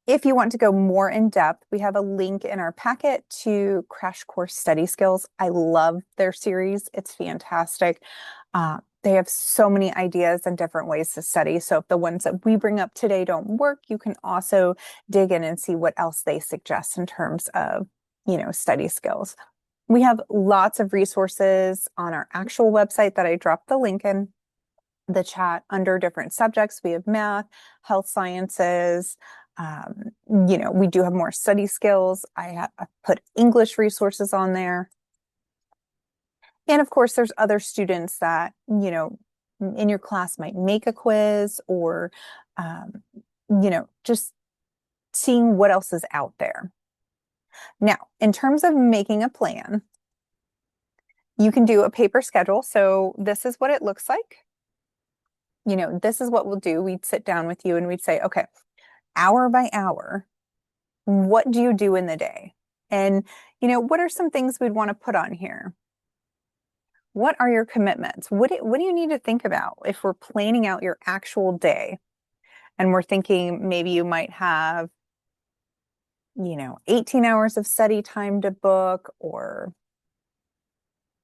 If you want to go more in depth, we have a link in our packet to Crash Course Study Skills. I love their series. It's fantastic. They have so many ideas and different ways to study. So if the ones that we bring up today don't work, you can also dig in and see what else they suggest in terms of, study skills. We have lots of resources on our actual website that I dropped the link in the chat under different subjects. We have math, health sciences. We do have more study skills. I put English resources on there. And of course, there's other students that, in your class might make a quiz or, just seeing what else is out there. Now, in terms of making a plan, you can do a paper schedule. So this is what it looks like. This is what we'll do. We'd sit down with you and we'd say, okay, hour by hour, what do you do in the day? And, what are some things we'd want to put on here? What are your commitments? What do you need to think about if we're planning out your actual day? And we're thinking maybe you might have, 18 hours of study time to book or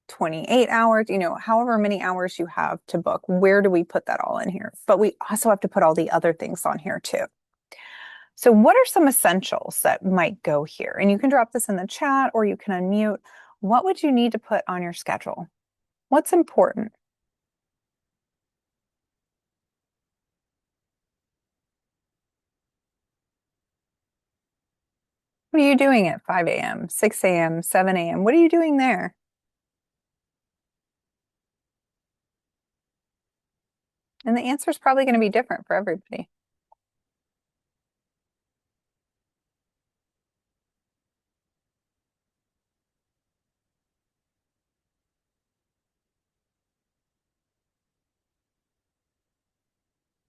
28 hours, however many hours you have to book. Where do we put that all in here? But we also have to put all the other things on here too. So what are some essentials that might go here? And you can drop this in the chat or you can unmute. What would you need to put on your schedule? What's important? What are you doing at 5 a.m., 6 a.m., 7 a.m.? What are you doing there? And the answer is probably going to be different for everybody.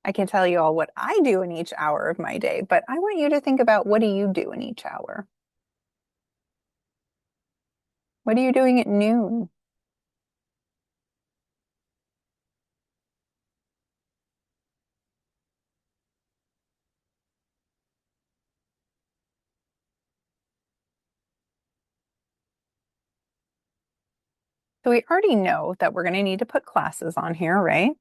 I can tell you all what I do in each hour of my day, but I want you to think about what do you do in each hour? What are you doing at noon? So we already know that we're going to need to put classes on here, right?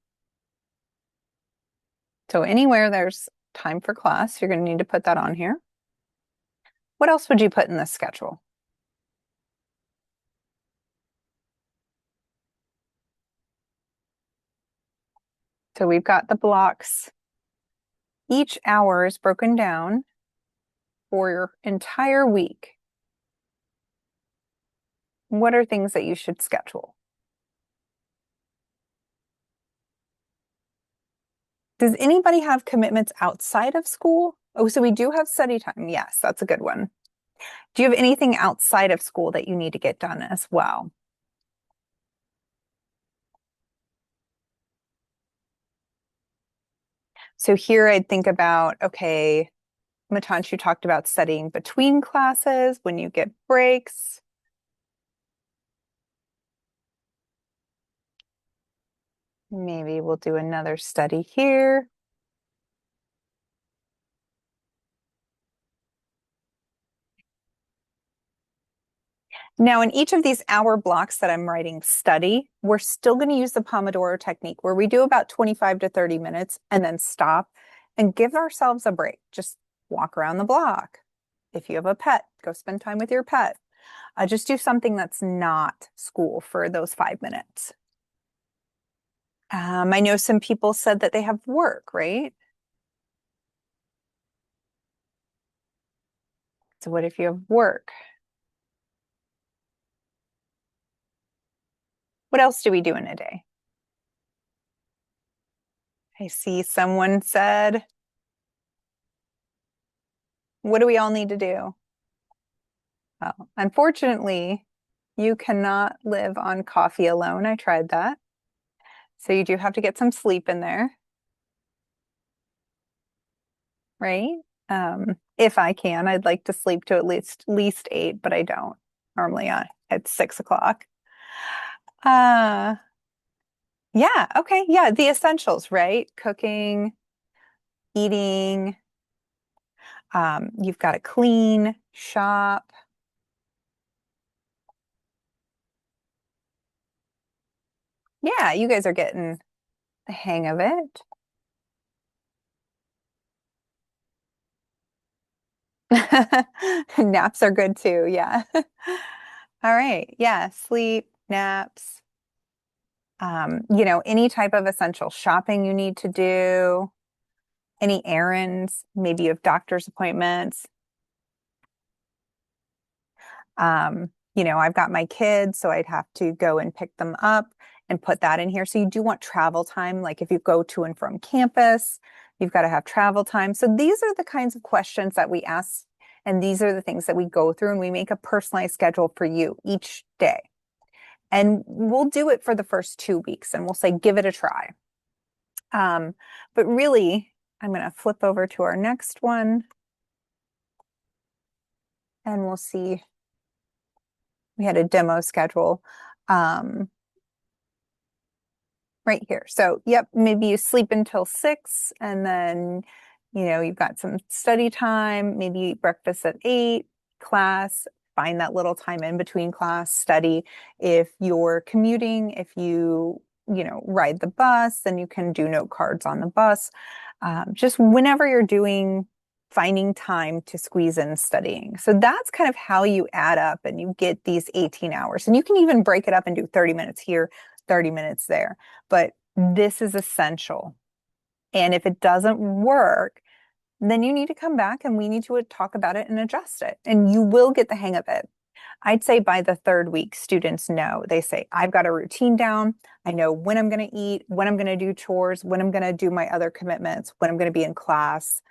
So anywhere there's time for class, you're going to need to put that on here. What else would you put in the schedule? So we've got the blocks. Each hour is broken down for your entire week. What are things that you should schedule? Does anybody have commitments outside of school? Oh, so we do have study time. Yes, that's a good one. Do you have anything outside of school that you need to get done as well? So here I'd think about, okay, Matanch, you talked about studying between classes when you get breaks. Maybe we'll do another study here. Now, in each of these hour blocks that I'm writing study, we're still going to use the Pomodoro technique where we do about 25 to 30 minutes and then stop and give ourselves a break. Just walk around the block. If you have a pet, go spend time with your pet. Just do something that's not school for those 5 minutes. I know some people said that they have work, right? So what if you have work? What else do we do in a day? I see someone said, what do we all need to do? Well, unfortunately, you cannot live on coffee alone. I tried that. So you do have to get some sleep in there, right? If I can, I'd like to sleep to at least 8, but I don't. Normally at 6 o'clock. Uh, yeah, okay. Yeah, the essentials, right? Cooking, eating, you've got to clean, shop. Yeah, you guys are getting the hang of it. Naps are good too, yeah. All right, yeah, sleep, naps, any type of essential shopping you need to do, any errands, maybe you have doctor's appointments. I've got my kids, so I'd have to go and pick them up and put that in here. So you do want travel time, like if you go to and from campus, you've got to have travel time. So these are the kinds of questions that we ask, and these are the things that we go through, and we make a personalized schedule for you each day. And we'll do it for the first 2 weeks, and we'll say, give it a try. But really, I'm going to flip over to our next one, and we'll see. We had a demo schedule right here. So, yep, maybe you sleep until 6, and then, you've got some study time, maybe eat breakfast at 8, class, find that little time in between class, study. If you're commuting, if ride the bus, then you can do note cards on the bus. Just whenever you're finding time to squeeze in studying. So that's kind of how you add up and you get these 18 hours. And you can even break it up and do 30 minutes here, 30 minutes there. But this is essential. And if it doesn't work, then you need to come back and we need to talk about it and adjust it. And you will get the hang of it. I'd say by the 3rd week, students know. They say, I've got a routine down. I know when I'm going to eat, when I'm going to do chores, when I'm going to do my other commitments, when I'm going to be in class,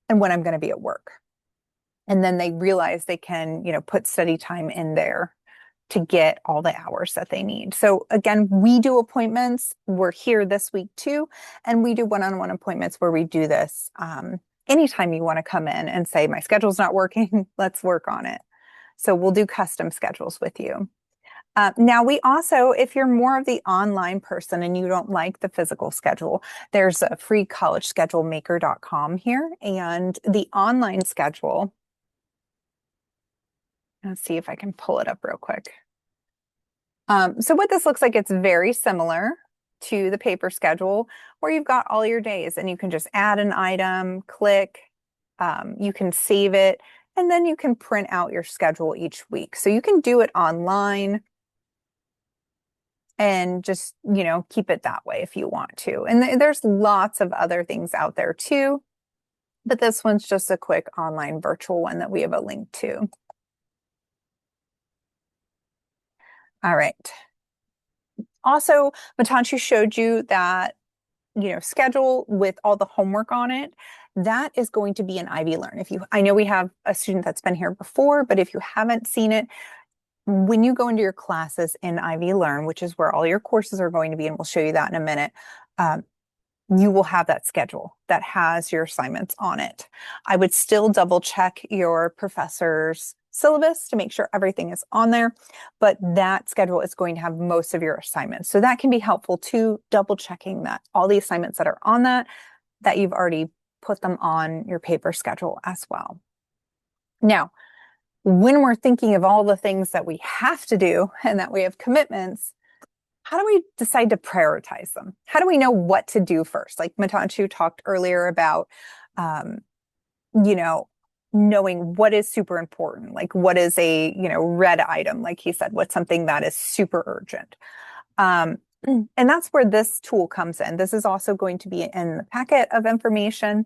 and when I'm going to be at work. And then they realize they can, put study time in there to get all the hours that they need. So again, we do appointments. We're here this week too. And we do one-on-one appointments where we do this. Anytime you want to come in and say, my schedule's not working, let's work on it. So we'll do custom schedules with you. Now we also, if you're more of the online person and you don't like the physical schedule, there's a free collegeschedulemaker.com here, and the online schedule. Let's see if I can pull it up real quick. So what this looks like, it's very similar to the paper schedule where you've got all your days and you can just add an item, click, you can save it, and then you can print out your schedule each week. So you can do it online and just, keep it that way if you want to. And there's lots of other things out there too, but this one's just a quick online virtual one that we have a link to. All right. Also, Matanchi showed you that, schedule with all the homework on it. That is going to be an Ivy Learn. I know we have a student that's been here before, but if you haven't seen it, when you go into your classes in Ivy Learn, which is where all your courses are going to be, and we'll show you that in a minute, you will have that schedule that has your assignments on it. I would still double check your professor's syllabus to make sure everything is on there, but that schedule is going to have most of your assignments. So that can be helpful too, double checking that all the assignments that are on that you've already put them on your paper schedule as well. Now, when we're thinking of all the things that we have to do and that we have commitments, how do we decide to prioritize them? How do we know what to do first? Like Matanchu talked earlier about, knowing what is super important, like what is a, red item, like he said, what's something that is super urgent. And that's where this tool comes in. This is also going to be in the packet of information.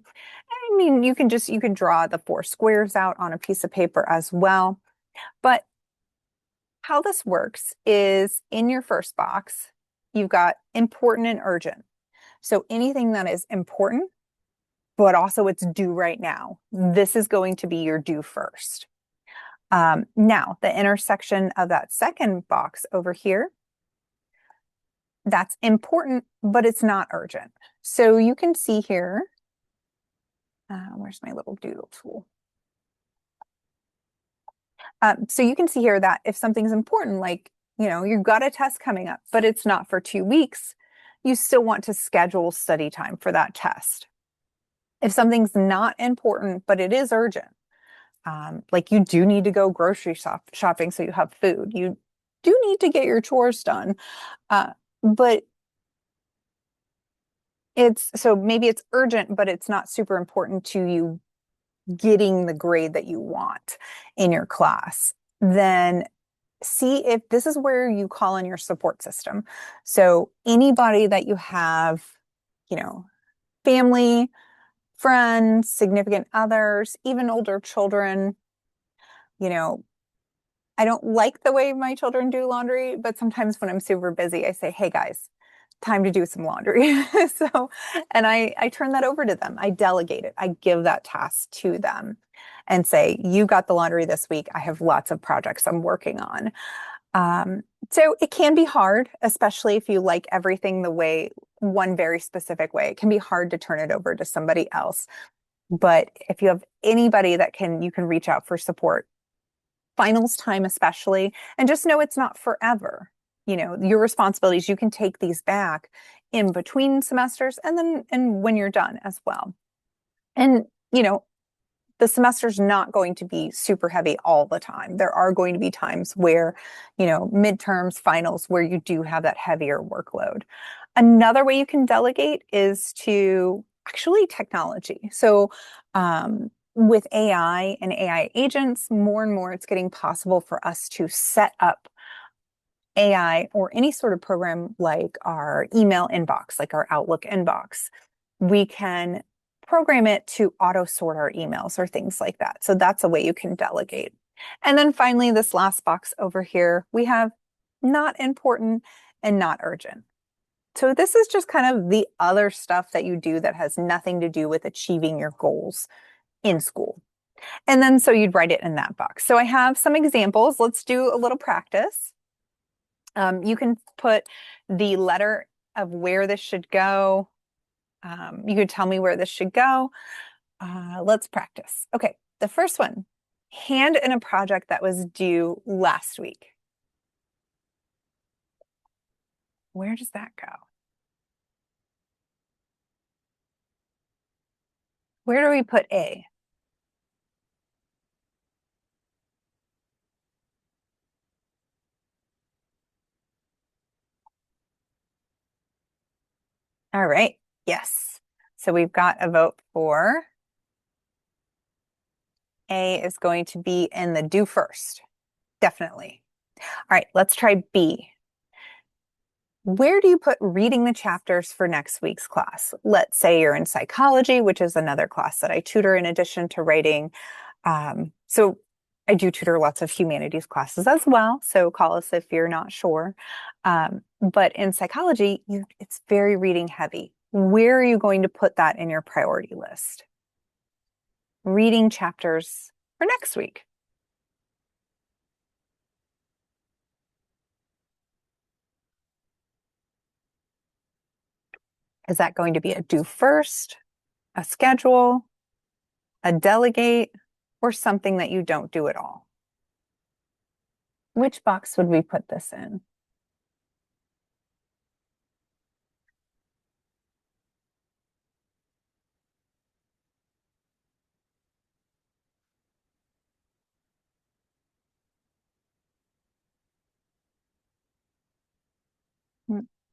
I mean, you can draw the 4 squares out on a piece of paper as well. But how this works is in your first box, you've got important and urgent. So anything that is important, but also it's due right now, this is going to be your due first. Now, the intersection of that second box over here, that's important, but it's not urgent. So you can see here, where's my little doodle tool? So you can see here that if something's important, like, you've got a test coming up, but it's not for 2 weeks, you still want to schedule study time for that test. If something's not important, but it is urgent, like you do need to go grocery shopping so you have food, you do need to get your chores done, but so maybe it's urgent, but it's not super important to you getting the grade that you want in your class, then see if this is where you call in your support system. So anybody that you have, family, friends, significant others, even older children, I don't like the way my children do laundry, but sometimes when I'm super busy, I say, hey guys, time to do some laundry. And I turn that over to them. I delegate it. I give that task to them and say, you got the laundry this week. I have lots of projects I'm working on. So it can be hard, especially if you like everything the way, one very specific way. It can be hard to turn it over to somebody else. But if you have anybody that you can reach out for support, finals time especially, and just know it's not forever. Your responsibilities, you can take these back in between semesters and when you're done as well. And, the semester's not going to be super heavy all the time. There are going to be times where, midterms, finals, where you do have that heavier workload. Another way you can delegate is to actually technology. So, with AI and AI agents, more and more it's getting possible for us to set up AI or any sort of program like our email inbox, like our Outlook inbox. We can program it to auto sort our emails or things like that. So that's a way you can delegate. And then finally, this last box over here, we have not important and not urgent. So this is just kind of the other stuff that you do that has nothing to do with achieving your goals in school. And then so you'd write it in that box. So I have some examples. Let's do a little practice. You can put the letter of where this should go. You could tell me where this should go. Let's practice. Okay, the first one, hand in a project that was due last week. Where does that go? Where do we put A? All right, yes. So we've got a vote for A is going to be in the due first. Definitely. All right, let's try B. Where do you put reading the chapters for next week's class? Let's say you're in psychology, which is another class that I tutor in addition to writing. So I do tutor lots of humanities classes as well. So call us if you're not sure. But in psychology, it's very reading heavy. Where are you going to put that in your priority list? Reading chapters for next week. Is that going to be a do first, a schedule, a delegate, or something that you don't do at all? Which box would we put this in?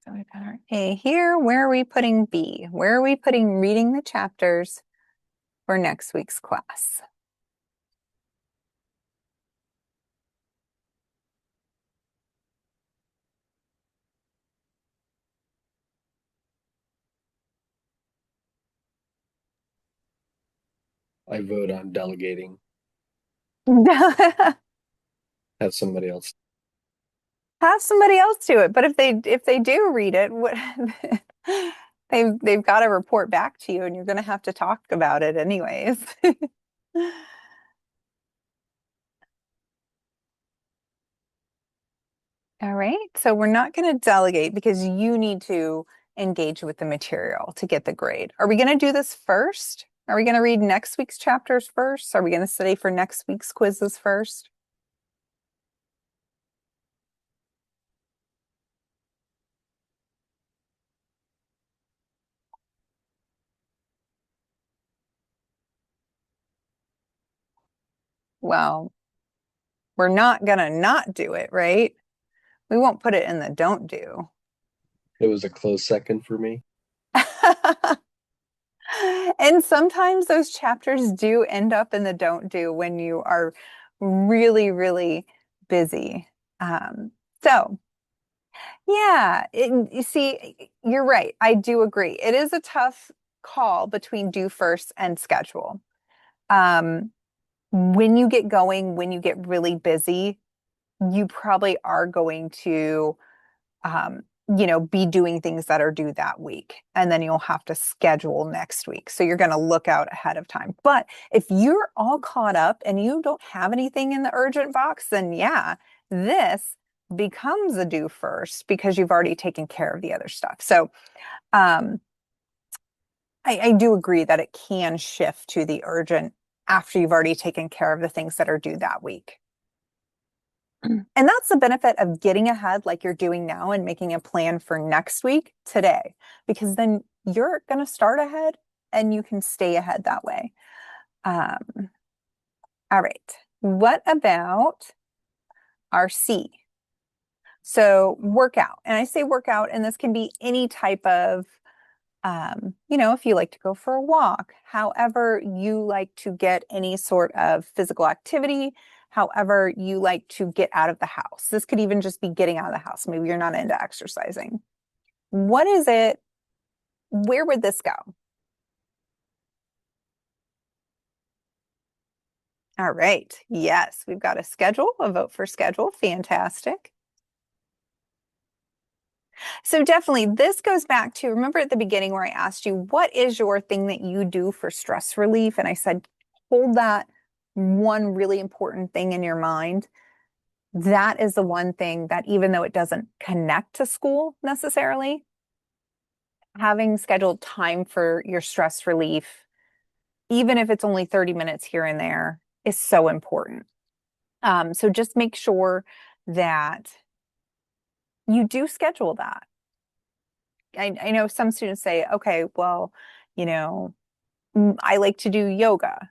So we've got our A here. Where are we putting B? Where are we putting reading the chapters for next week's class? I vote on delegating. Have somebody else. Have somebody else do it. But if they do read it, what they've got to report back to you, and you're going to have to talk about it anyways. All right. So we're not going to delegate because you need to engage with the material to get the grade. Are we going to do this first? Are we going to read next week's chapters first? Are we going to study for next week's quizzes first? Well, we're not going to not do it, right? We won't put it in the don't do. It was a close second for me. And sometimes those chapters do end up in the don't do when you are really, really busy. Um, so yeah, you see, you're right. I do agree. It is a tough call between do first and schedule. Um, when you get going, when you get really busy, you probably are going to um, be doing things that are due that week. And then you'll have to schedule next week. So you're going to look out ahead of time. But if you're all caught up and you don't have anything in the urgent box, then yeah, this becomes a due first because you've already taken care of the other stuff. So um, I do agree that it can shift to the urgent after you've already taken care of the things that are due that week. And that's the benefit of getting ahead like you're doing now and making a plan for next week today, because then you're going to start ahead and you can stay ahead that way. All right. What about our C? So workout. And I say workout, and this can be any type of, if you like to go for a walk, however you like to get any sort of physical activity, however you like to get out of the house. This could even just be getting out of the house. Maybe you're not into exercising. What is it? Where would this go? All right. Yes, we've got a schedule, a vote for schedule. Fantastic. So definitely this goes back to, remember at the beginning where I asked you, what is your thing that you do for stress relief? And I said, hold that one really important thing in your mind. That is the one thing that even though it doesn't connect to school necessarily, having scheduled time for your stress relief, even if it's only 30 minutes here and there, is so important. So just make sure that you do schedule that. I know some students say, okay, well, you know, I like to do yoga,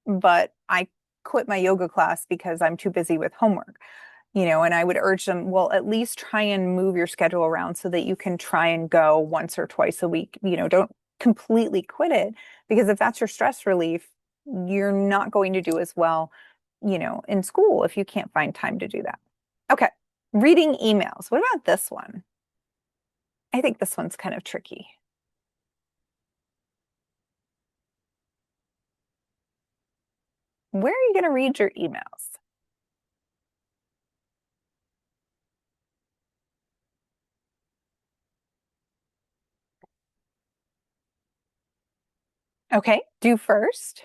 but I quit my yoga class because I'm too busy with homework. And I would urge them, well, at least try and move your schedule around so that you can try and go once or twice a week. Don't completely quit it, because if that's your stress relief, you're not going to do as well, in school if you can't find time to do that. Okay. Reading emails. What about this one? I think this one's kind of tricky. Where are you going to read your emails? Okay, do first.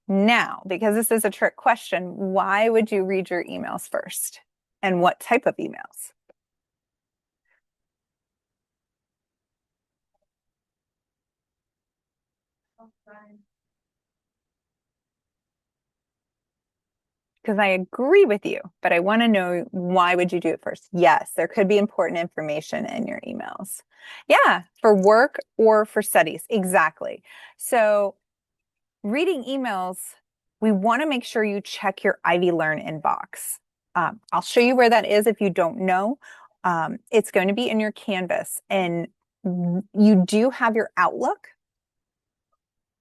Now, because this is a trick question, why would you read your emails first? And what type of emails? Because I agree with you, but I want to know, why would you do it first? Yes, there could be important information in your emails. Yeah, for work or for studies. Exactly. So reading emails, we want to make sure you check your Ivy Learn inbox. I'll show you where that is if you don't know. It's going to be in your Canvas, and you do have your Outlook,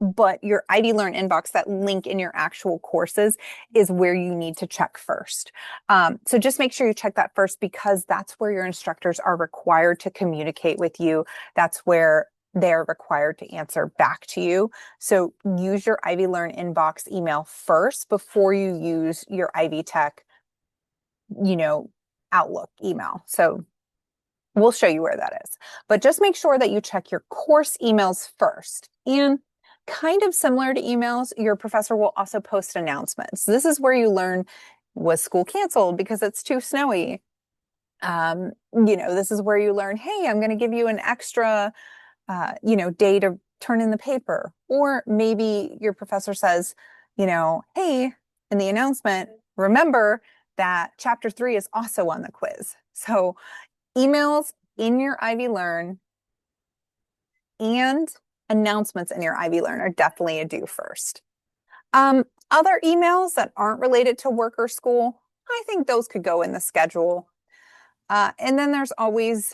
but your Ivy Learn inbox, that link in your actual courses, is where you need to check first. So just make sure you check that first, because that's where your instructors are required to communicate with you. That's where they're required to answer back to you. So use your Ivy Learn inbox email first before you use your Ivy Tech, Outlook email. So we'll show you where that is. But just make sure that you check your course emails first. And kind of similar to emails, your professor will also post announcements. This is where you learn, was school canceled because it's too snowy? This is where you learn, hey, I'm going to give you an extra, day to turn in the paper. Or maybe your professor says, hey, in the announcement, remember that chapter 3 is also on the quiz. So emails in your Ivy Learn and announcements in your Ivy Learn are definitely a do first. Other emails that aren't related to work or school, I think those could go in the schedule. And then there's always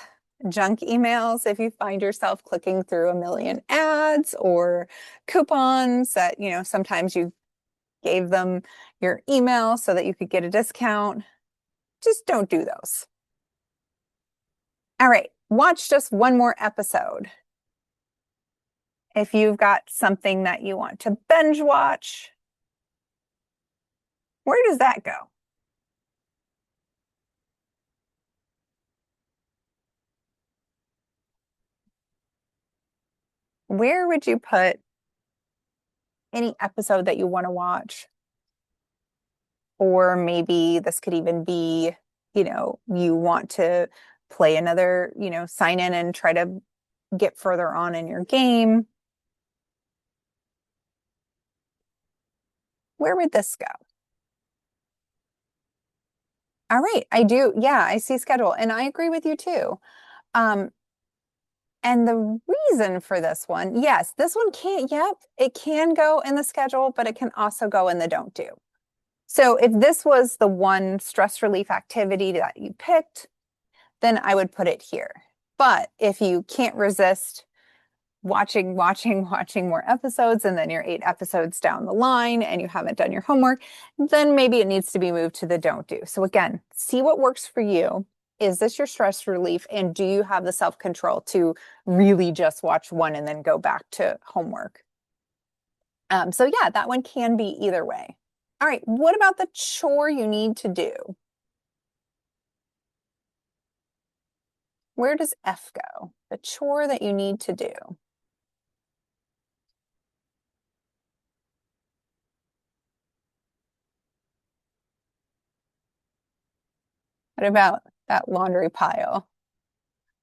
junk emails if you find yourself clicking through a million ads or coupons that, sometimes you gave them your email so that you could get a discount. Just don't do those. All right, watch just one more episode. If you've got something that you want to binge watch, where does that go? Where would you put any episode that you want to watch? Or maybe this could even be, you want to play another, sign in and try to get further on in your game. Where would this go? All right, I do. Yeah, I see schedule, and I agree with you too. And the reason for this one, yes, this one can't, it can go in the schedule, but it can also go in the don't do. So if this was the one stress relief activity that you picked, then I would put it here. But if you can't resist watching more episodes, and then you're 8 episodes down the line and you haven't done your homework, then maybe it needs to be moved to the don't do. So again, see what works for you. Is this your stress relief? And do you have the self-control to really just watch one and then go back to homework? So yeah, that one can be either way. All right, what about the chore you need to do? Where does F go? The chore that you need to do. What about that laundry pile?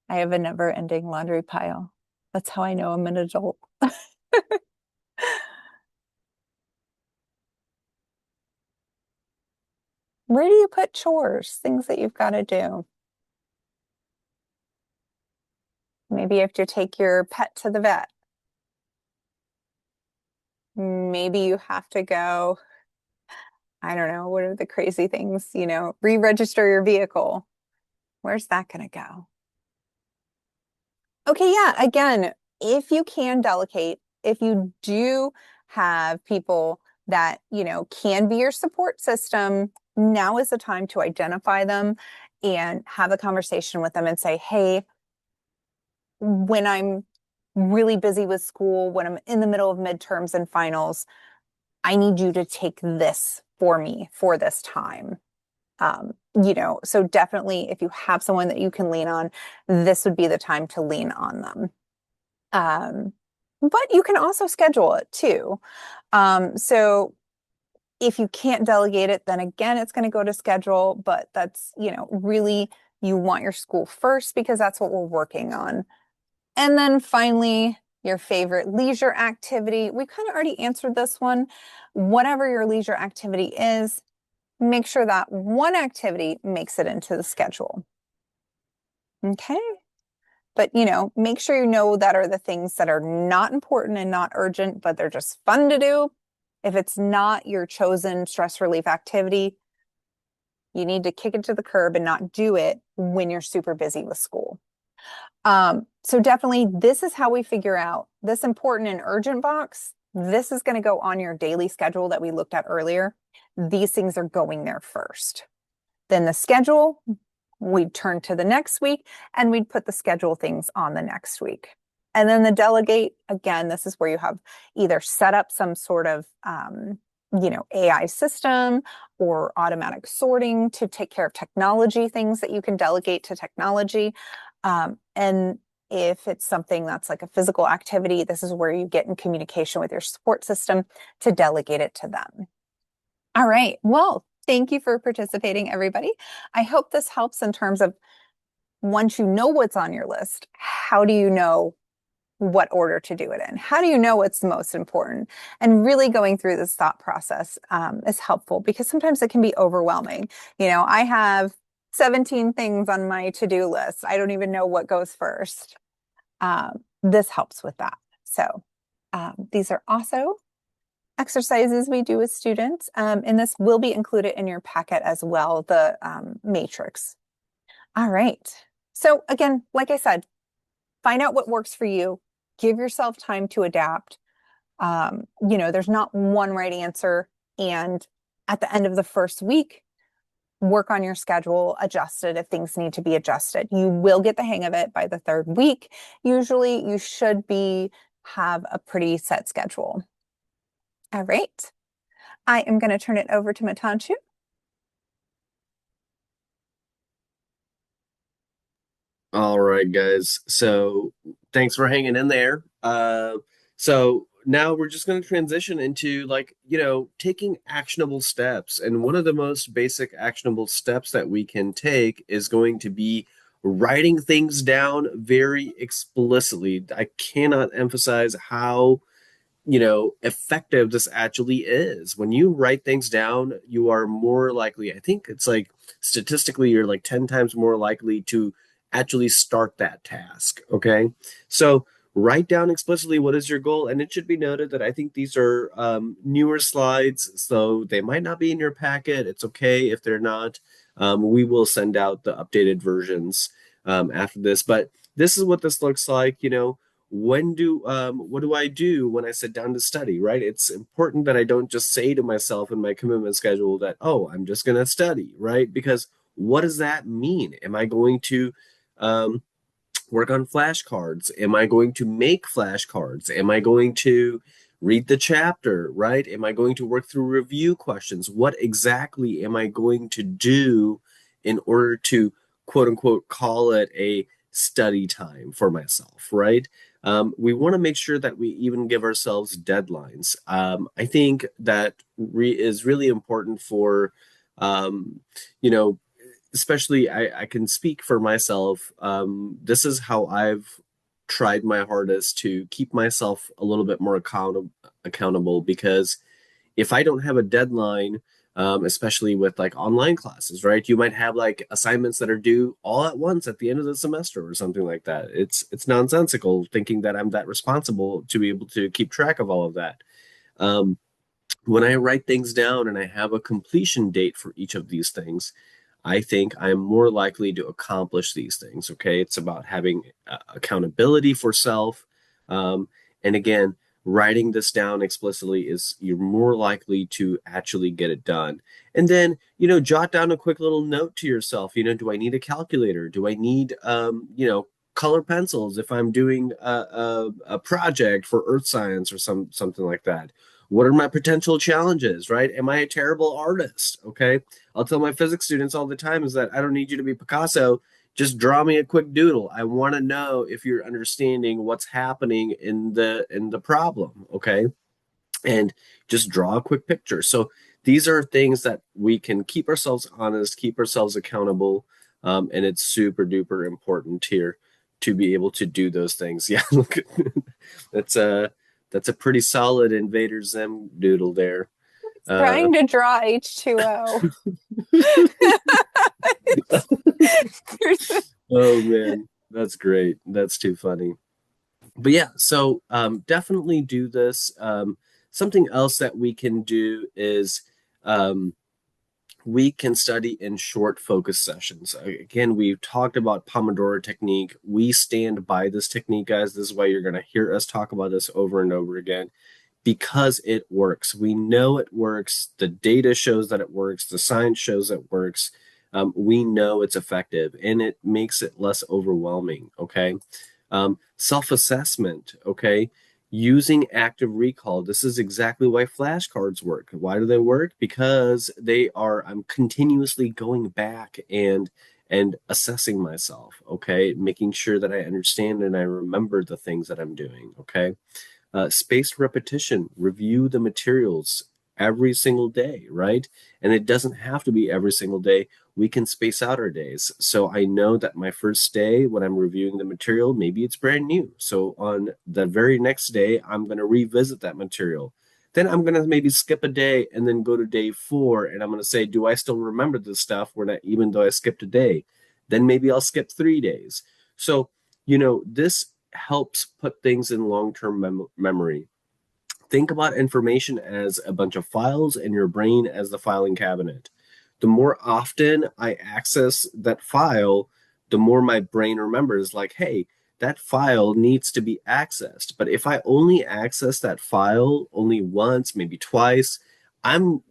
I have a never-ending laundry pile. That's how I know I'm an adult. Where do you put chores, things that you've got to do? Maybe you have to take your pet to the vet. Maybe you have to go, I don't know, what are the crazy things, re-register your vehicle. Where's that going to go? Okay, yeah, again, if you can delegate, if you do have people that, can be your support system, now is the time to identify them and have a conversation with them and say, hey, when I'm really busy with school, when I'm in the middle of midterms and finals, I need you to take this for me for this time. So definitely if you have someone that you can lean on, this would be the time to lean on them. But you can also schedule it too. So if you can't delegate it, then again, it's going to go to schedule, but that's, really you want your school first because that's what we're working on. And then finally, your favorite leisure activity. We kind of already answered this one. Whatever your leisure activity is, make sure that one activity makes it into the schedule. Okay. But, make sure you know that are the things that are not important and not urgent, but they're just fun to do. If it's not your chosen stress relief activity, you need to kick it to the curb and not do it when you're super busy with school. So definitely this is how we figure out this important and urgent box. This is going to go on your daily schedule that we looked at earlier. These things are going there first. Then the schedule, we'd turn to the next week and we'd put the schedule things on the next week. And then the delegate, again, this is where you have either set up some sort of, AI system or automatic sorting to take care of technology things that you can delegate to technology. And if it's something that's like a physical activity, this is where you get in communication with your support system to delegate it to them. All right. Well, Thank you for participating, everybody. I hope this helps in terms of once you know what's on your list, how do you know what order to do it in? How do you know what's the most important? And really going through this thought process is helpful because sometimes it can be overwhelming. I have 17 things on my to-do list. I don't even know what goes first. This helps with that. So these are also exercises we do with students, and this will be included in your packet as well, the matrix. All right. So again, like I said, find out what works for you. Give yourself time to adapt. There's not one right answer. And at the end of the first week, work on your schedule, adjust it if things need to be adjusted. You will get the hang of it by the third week. Usually you should have a pretty set schedule. All right. I am going to turn it over to Matanshu. All right, guys. So thanks for hanging in there. So now we're just going to transition into taking actionable steps. And one of the most basic actionable steps that we can take is going to be writing things down very explicitly. I cannot emphasize how effective this actually is. When you write things down, you are more likely, I think it's like statistically, you're like 10 times more likely to actually start that task. Okay. So write down explicitly what is your goal. And it should be noted that I think these are newer slides, so they might not be in your packet. It's okay if they're not. We will send out the updated versions after this. But this is what this looks like. What do I do when I sit down to study, right? It's important that I don't just say to myself in my commitment schedule that, oh, I'm just going to study, right? Because what does that mean? Am I going to work on flashcards? Am I going to make flashcards? Am I going to read the chapter, right? Am I going to work through review questions? What exactly am I going to do in order to quote unquote call it a study time for myself, right? We want to make sure that we even give ourselves deadlines. I think that is really important for, you know, especially I can speak for myself. This is how I've tried my hardest to keep myself a little bit more accountable because if I don't have a deadline, especially with like online classes, right? You might have like assignments that are due all at once at the end of the semester or something like that. It's nonsensical thinking that I'm that responsible to be able to keep track of all of that. When I write things down and I have a completion date for each of these things, I think I'm more likely to accomplish these things. Okay. It's about having accountability for self. And again, writing this down explicitly is you're more likely to actually get it done. And then, jot down a quick little note to yourself. Do I need a calculator? Do I need, color pencils if I'm doing a project for earth science or something like that? What are my potential challenges, right? Am I a terrible artist? Okay. I'll tell my physics students all the time is that I don't need you to be Picasso. Just draw me a quick doodle. I want to know if you're understanding what's happening in the problem, okay? And just draw a quick picture. So these are things that we can keep ourselves honest, keep ourselves accountable, and it's super duper important here to be able to do those things. Yeah, look, that's a pretty solid Invader Zim doodle there. Trying to draw H2O. Oh man, that's great. That's too funny. But yeah, so definitely do this. Something else that we can do is um, we can study in short focus sessions. Again, we've talked about Pomodoro technique. We stand by this technique, guys. This is why you're going to hear us talk about this over and over again because it works. We know it works. The data shows that it works. The science shows it works. We know it's effective and it makes it less overwhelming. Okay. Self-assessment. Okay. Using active recall. This is exactly why flashcards work. Why do they work? Because I'm continuously going back and assessing myself. Okay. Making sure that I understand and I remember the things that I'm doing. Okay. Spaced repetition, review the materials every single day, right? And it doesn't have to be every single day. We can space out our days. So I know that my first day when I'm reviewing the material, maybe it's brand new. So on the very next day, I'm going to revisit that material. Then I'm going to maybe skip a day and then go to day 4. And I'm going to say, do I still remember this stuff when even though I skipped a day? Then maybe I'll skip 3 days. So, this helps put things in long-term memory. Think about information as a bunch of files and your brain as the filing cabinet. The more often I access that file, the more my brain remembers, like, hey, that file needs to be accessed. But if I only access that file only once, maybe twice, I'm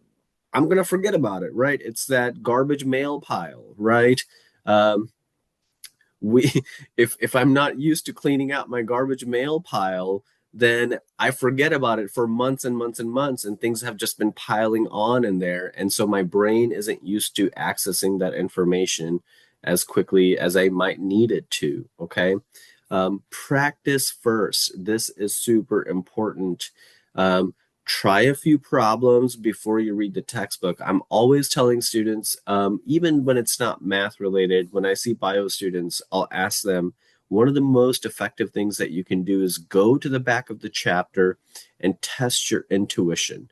I'm gonna forget about it, right? It's that garbage mail pile, right? Um, we if I'm not used to cleaning out my garbage mail pile, then I forget about it for months and months and months, and things have just been piling on in there. And so my brain isn't used to accessing that information as quickly as I might need it to. Okay. Practice first. This is super important. Um, Try a few problems before you read the textbook. I'm always telling students, even when it's not math related, when I see bio students, I'll ask them, one of the most effective things that you can do is go to the back of the chapter and test your intuition.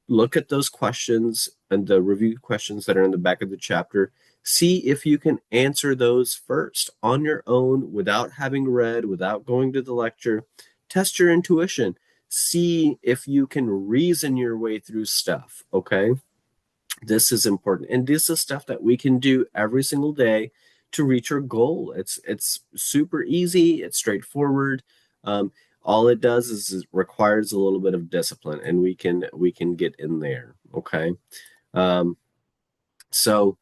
Look at those questions and the review questions that are in the back of the chapter. See if you can answer those first on your own without having read, without going to the lecture. Test your intuition. See if you can reason your way through stuff. Okay. This is important. And this is stuff that we can do every single day to reach our goal. It's super easy, it's straightforward. Um, all it does is it requires a little bit of discipline, and we can get in there. Okay. Um, so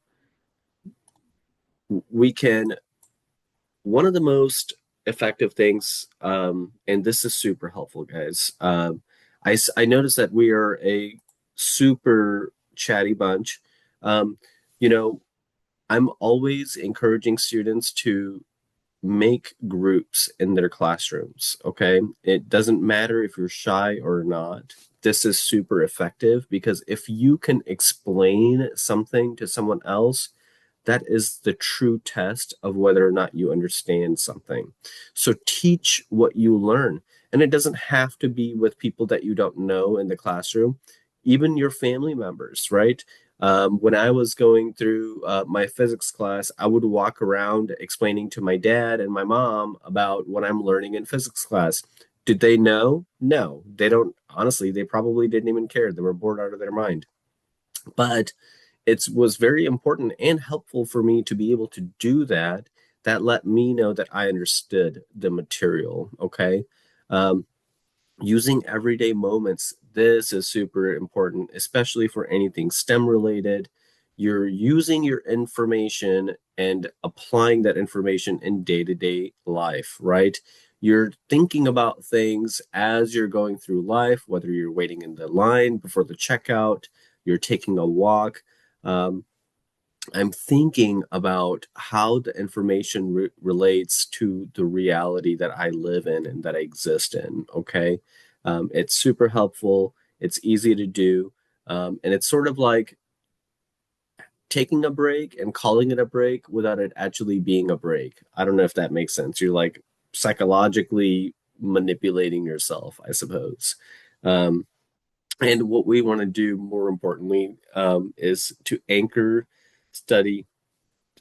we can one of the most effective things, and this is super helpful, guys. I noticed that we are a super chatty bunch. Um, you know, I'm always encouraging students to make groups in their classrooms. Okay. It doesn't matter if you're shy or not. This is super effective because if you can explain something to someone else, that is the true test of whether or not you understand something. So teach what you learn. And it doesn't have to be with people that you don't know in the classroom, even your family members, right? When I was going through my physics class, I would walk around explaining to my dad and my mom about what I'm learning in physics class. Did they know? No, they don't. Honestly, they probably didn't even care. They were bored out of their mind. But it was very important and helpful for me to be able to do that. That let me know that I understood the material. Okay. Um, Using everyday moments, this is super important, especially for anything STEM related. You're using your information and applying that information in day-to-day life, right? You're thinking about things as you're going through life, whether you're waiting in the line before the checkout, you're taking a walk. Um, I'm thinking about how the information relates to the reality that I live in and that I exist in. Okay. It's super helpful. It's easy to do. And it's sort of like taking a break and calling it a break without it actually being a break. I don't know if that makes sense. You're like psychologically manipulating yourself, I suppose. Um, and what we want to do more importantly is to anchor study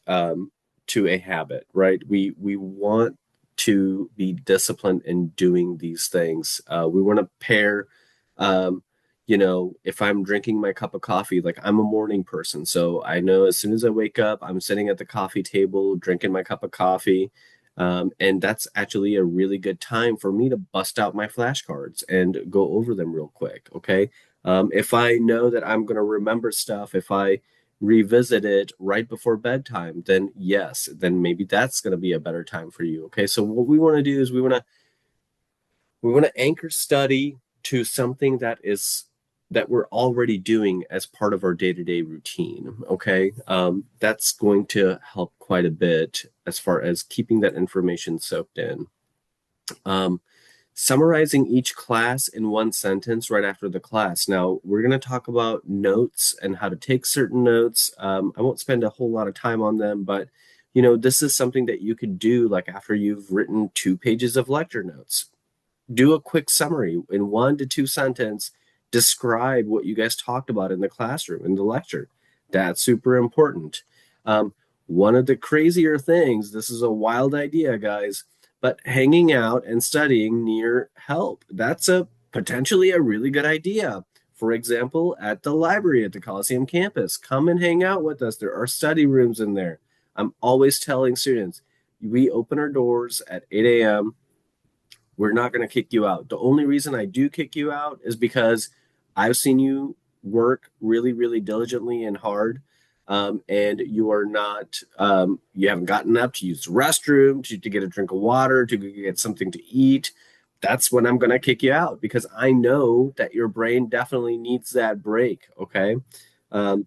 um, to a habit, right? We want to be disciplined in doing these things. We want to pair, um, if I'm drinking my cup of coffee, like I'm a morning person, so I know as soon as I wake up, I'm sitting at the coffee table drinking my cup of coffee. And that's actually a really good time for me to bust out my flashcards and go over them real quick. Okay. If I know that I'm going to remember stuff, if I revisit it right before bedtime, then yes, then maybe that's going to be a better time for you. Okay. So what we want to do is we want to anchor study to something that we're already doing as part of our day-to-day routine. Okay. That's going to help quite a bit as far as keeping that information soaked in. Um, summarizing each class in one sentence right after the class. Now, we're going to talk about notes and how to take certain notes. I won't spend a whole lot of time on them, but this is something that you could do like after you've written 2 pages of lecture notes. Do a quick summary in 1 to 2 sentences. Describe what you guys talked about in the classroom, in the lecture. That's super important. One of the crazier things, this is a wild idea, guys, but hanging out and studying near help. That's a potentially a really good idea. For example, at the library at the Coliseum campus, come and hang out with us. There are study rooms in there. I'm always telling students, we open our doors at 8 a.m. We're not going to kick you out. The only reason I do kick you out is because I've seen you work really, really diligently and hard. And you are not, you haven't gotten up to use the restroom, to get a drink of water, to get something to eat. That's when I'm going to kick you out because I know that your brain definitely needs that break. Okay. Um,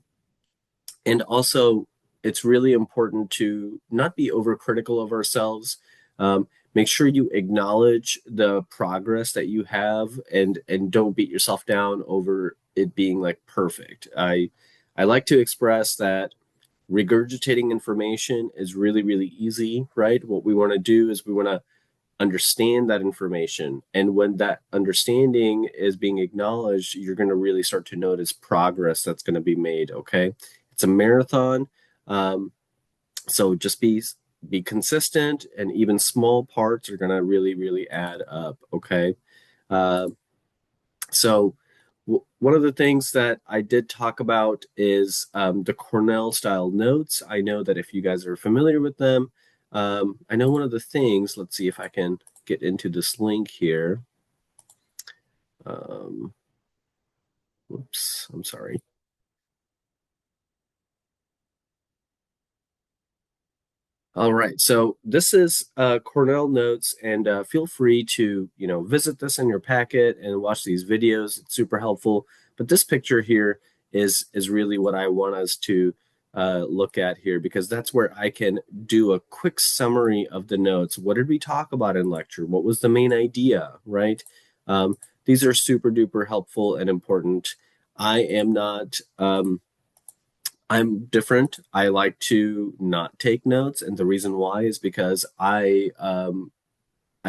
and also, it's really important to not be overcritical of ourselves. Make sure you acknowledge the progress that you have, and don't beat yourself down over it being like perfect. I like to express that regurgitating information is really, really easy, right? What we want to do is we want to understand that information. And when that understanding is being acknowledged, you're going to really start to notice progress that's going to be made. Okay. It's a marathon. Um, so just be consistent, and even small parts are going to really, really add up. Okay. Uh, so one of the things that I did talk about is the Cornell style notes. I know that if you guys are familiar with them, I know one of the things, let's see if I can get into this link here. Whoops, I'm sorry. All right, so this is Cornell Notes, and feel free to visit this in your packet and watch these videos. It's super helpful. But this picture here is really what I want us to look at here, because that's where I can do a quick summary of the notes. What did we talk about in lecture? What was the main idea, right? These are super duper helpful and important. I am not. I'm different. I like to not take notes, and the reason why is because I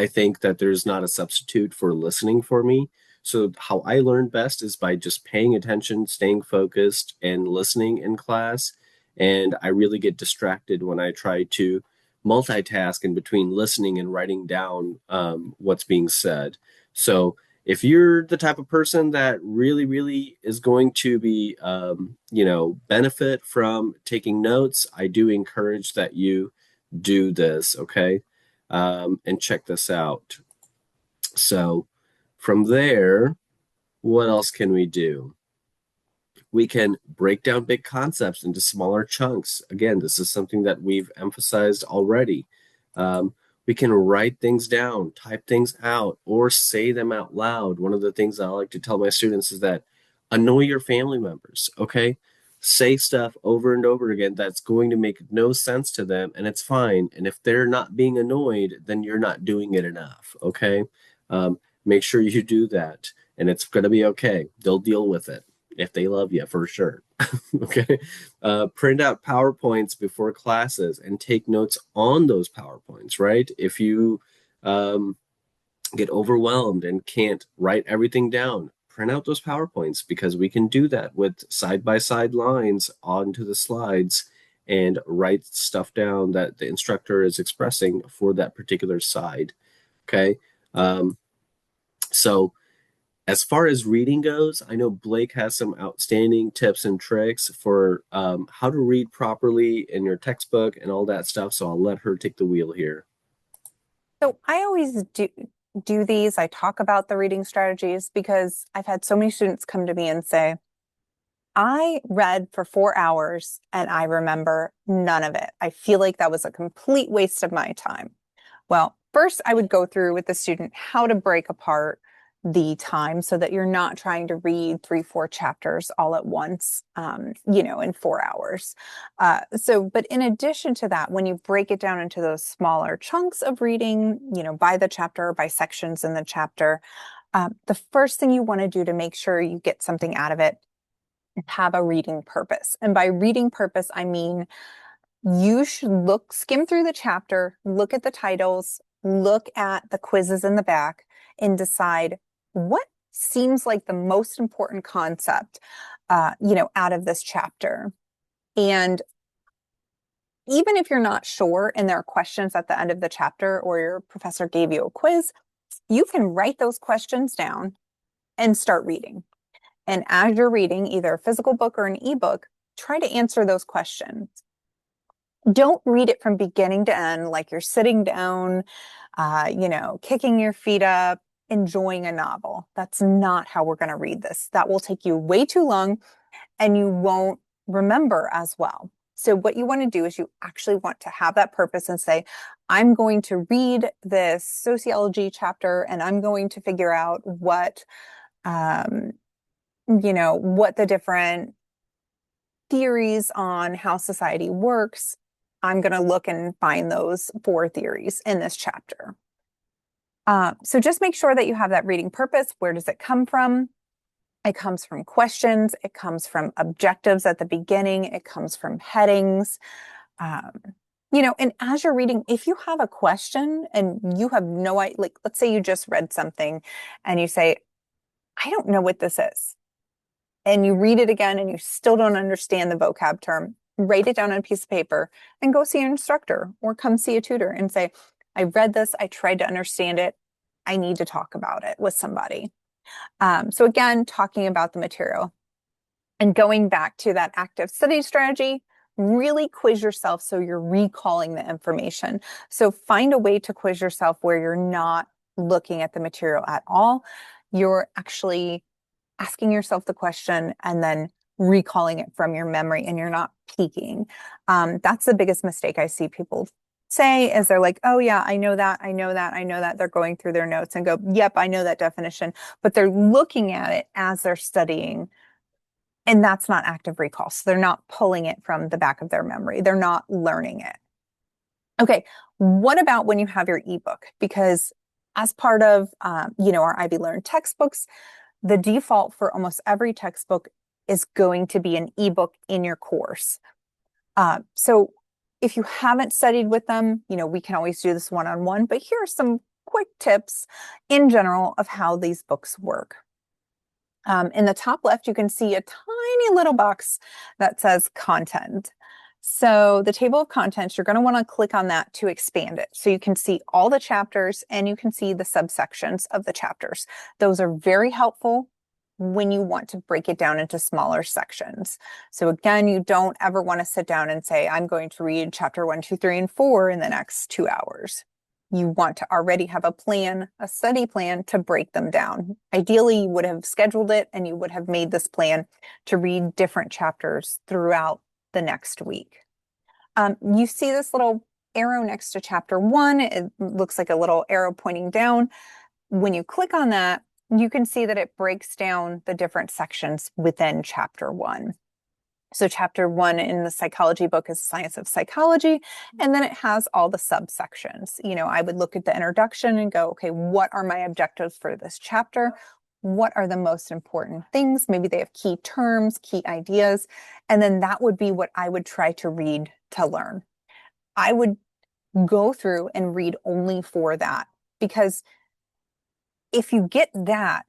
think that there's not a substitute for listening for me. So how I learn best is by just paying attention, staying focused, and listening in class. And I really get distracted when I try to multitask in between listening and writing down what's being said. So if you're the type of person that really, really is going to be, benefit from taking notes, I do encourage that you do this. Okay. And check this out. So from there, what else can we do? We can break down big concepts into smaller chunks. Again, this is something that we've emphasized already. We can write things down, type things out, or say them out loud. One of the things I like to tell my students is that annoy your family members, okay? Say stuff over and over again that's going to make no sense to them, and it's fine. And if they're not being annoyed, then you're not doing it enough, okay? Make sure you do that, and it's going to be okay. They'll deal with it if they love you, for sure. Okay. Print out PowerPoints before classes and take notes on those PowerPoints, right? If you get overwhelmed and can't write everything down, print out those PowerPoints, because we can do that with side-by-side lines onto the slides and write stuff down that the instructor is expressing for that particular side. Okay. So as far as reading goes, I know Blake has some outstanding tips and tricks for how to read properly in your textbook and all that stuff. So I'll let her take the wheel here. So I always do these. I talk about the reading strategies because I've had so many students come to me and say, I read for 4 hours and I remember none of it. I feel like that was a complete waste of my time. Well, first I would go through with the student how to break apart the time so that you're not trying to read 3-4 chapters all at once, in 4 hours. But in addition to that, when you break it down into those smaller chunks of reading, by the chapter or by sections in the chapter, the first thing you want to do to make sure you get something out of it, have a reading purpose. And by reading purpose, I mean, you should skim through the chapter, look at the titles, look at the quizzes in the back, and decide what seems like the most important concept, out of this chapter. And even if you're not sure and there are questions at the end of the chapter or your professor gave you a quiz, you can write those questions down and start reading. And as you're reading either a physical book or an ebook, try to answer those questions. Don't read it from beginning to end like you're sitting down, kicking your feet up, enjoying a novel. That's not how we're going to read this. That will take you way too long and you won't remember as well. So what you want to do is you actually want to have that purpose and say, I'm going to read this sociology chapter and I'm going to figure out what the different theories on how society works. I'm going to look and find those 4 theories in this chapter. So just make sure that you have that reading purpose. Where does it come from? It comes from questions. It comes from objectives at the beginning. It comes from headings. And as you're reading, if you have a question and you have no idea, like let's say you just read something and you say, I don't know what this is. And you read it again and you still don't understand the vocab term, write it down on a piece of paper and go see an instructor or come see a tutor and say, I read this, I tried to understand it, I need to talk about it with somebody. So again, talking about the material and going back to that active study strategy, really quiz yourself so you're recalling the information. So find a way to quiz yourself where you're not looking at the material at all. You're actually asking yourself the question and then recalling it from your memory and you're not peeking. That's the biggest mistake I see people say is they're like, oh yeah, I know that. They're going through their notes and go, yep, I know that definition, but they're looking at it as they're studying. And that's not active recall. So they're not pulling it from the back of their memory. They're not learning it. Okay, what about when you have your ebook? Because as part of, our Ivy Learn textbooks, the default for almost every textbook is going to be an ebook in your course. So if you haven't studied with them, we can always do this one-on-one, but here are some quick tips in general of how these books work. In the top left, you can see a tiny little box that says content. So the table of contents, you're going to want to click on that to expand it. So you can see all the chapters and you can see the subsections of the chapters. Those are very helpful when you want to break it down into smaller sections. So again, you don't ever want to sit down and say, I'm going to read chapter 1, 2, 3, and 4 in the next 2 hours. You want to already have a plan, a study plan to break them down. Ideally, you would have scheduled it and you would have made this plan to read different chapters throughout the next week. You see this little arrow next to chapter 1. It looks like a little arrow pointing down. When you click on that, you can see that it breaks down the different sections within chapter 1. So chapter 1 in the psychology book is Science of Psychology, and then it has all the subsections. I would look at the introduction and go, okay, what are my objectives for this chapter? What are the most important things? Maybe they have key terms, key ideas, and then that would be what I would try to read to learn. I would go through and read only for that, because if you get that,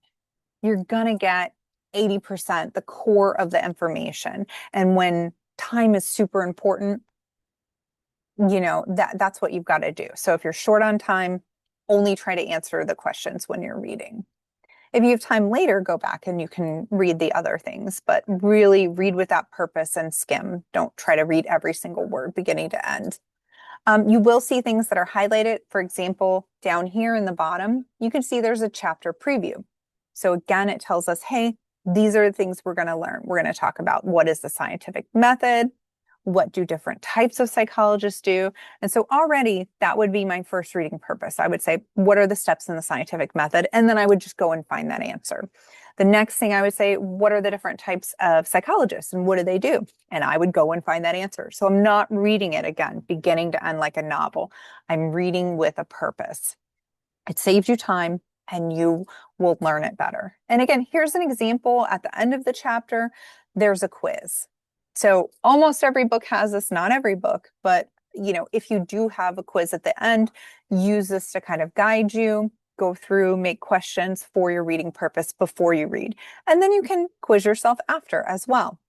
you're going to get 80%, the core of the information. And when time is super important, that's what you've got to do. So if you're short on time, only try to answer the questions when you're reading. If you have time later, go back and you can read the other things, but really read with that purpose and skim. Don't try to read every single word beginning to end. You will see things that are highlighted. For example, down here in the bottom, you can see there's a chapter preview. So again, it tells us, hey, these are the things we're going to learn. We're going to talk about what is the scientific method, What do different types of psychologists do? And so already that would be my first reading purpose. I would say, what are the steps in the scientific method? And then I would just go and find that answer. The next thing I would say, what are the different types of psychologists and what do they do? And I would go and find that answer. So I'm not reading it again, beginning to end like a novel. I'm reading with a purpose. It saves you time and you will learn it better. And again, here's an example at the end of the chapter, there's a quiz. So almost every book has this, not every book, but if you do have a quiz at the end, use this to kind of guide you, go through, make questions for your reading purpose before you read. And then you can quiz yourself after as well.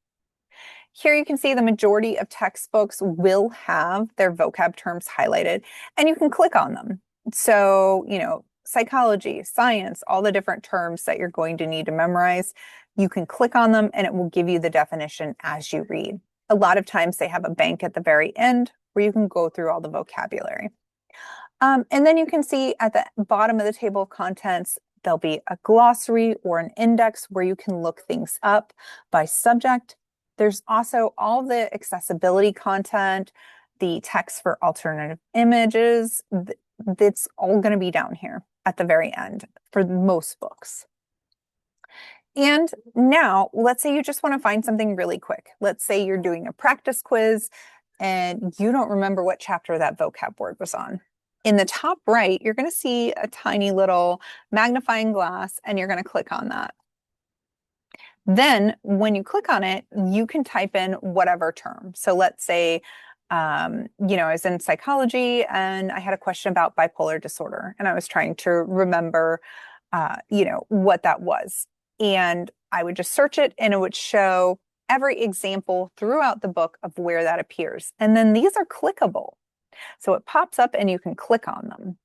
Here you can see the majority of textbooks will have their vocab terms highlighted and you can click on them. So, psychology, science, all the different terms that you're going to need to memorize, you can click on them and it will give you the definition as you read. A lot of times they have a bank at the very end where you can go through all the vocabulary. And then you can see at the bottom of the table of contents, there'll be a glossary or an index where you can look things up by subject. There's also all the accessibility content, the text for alternative images. That's all going to be down here at the very end for most books. And now, let's say you just want to find something really quick. Let's say you're doing a practice quiz and you don't remember what chapter that vocab word was on. In the top right, you're going to see a tiny little magnifying glass and you're going to click on that. Then when you click on it, you can type in whatever term. So let's say, I was in psychology and I had a question about bipolar disorder and I was trying to remember, what that was. And I would just search it and it would show every example throughout the book of where that appears. And then these are clickable. So it pops up and you can click on them.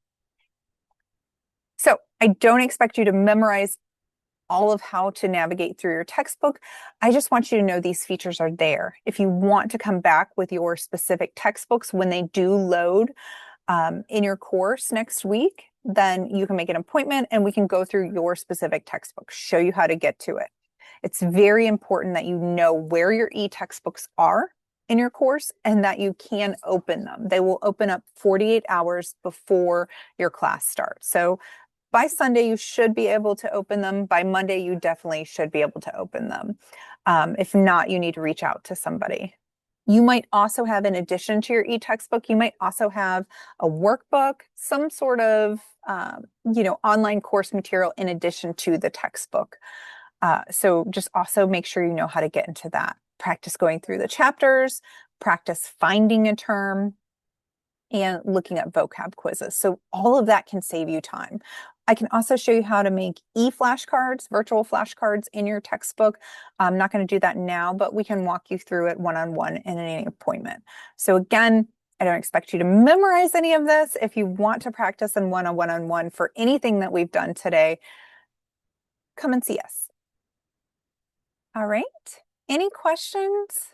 So I don't expect you to memorize all of how to navigate through your textbook. I just want you to know these features are there. If you want to come back with your specific textbooks when they do load in your course next week, then you can make an appointment and we can go through your specific textbook, show you how to get to it. It's very important that you know where your e-textbooks are in your course and that you can open them. They will open up 48 hours before your class starts. So by Sunday, you should be able to open them. By Monday, you definitely should be able to open them. If not, you need to reach out to somebody. You might also have, in addition to your e-textbook, you might also have a workbook, some sort of, online course material in addition to the textbook. So just also make sure you know how to get into that. Practice going through the chapters, practice finding a term, and looking at vocab quizzes. So all of that can save you time. I can also show you how to make e-flashcards, virtual flashcards in your textbook. I'm not going to do that now, but we can walk you through it one-on-one in any appointment. So again, I don't expect you to memorize any of this. If you want to practice in one-on-one for anything that we've done today, come and see us. All right. Any questions?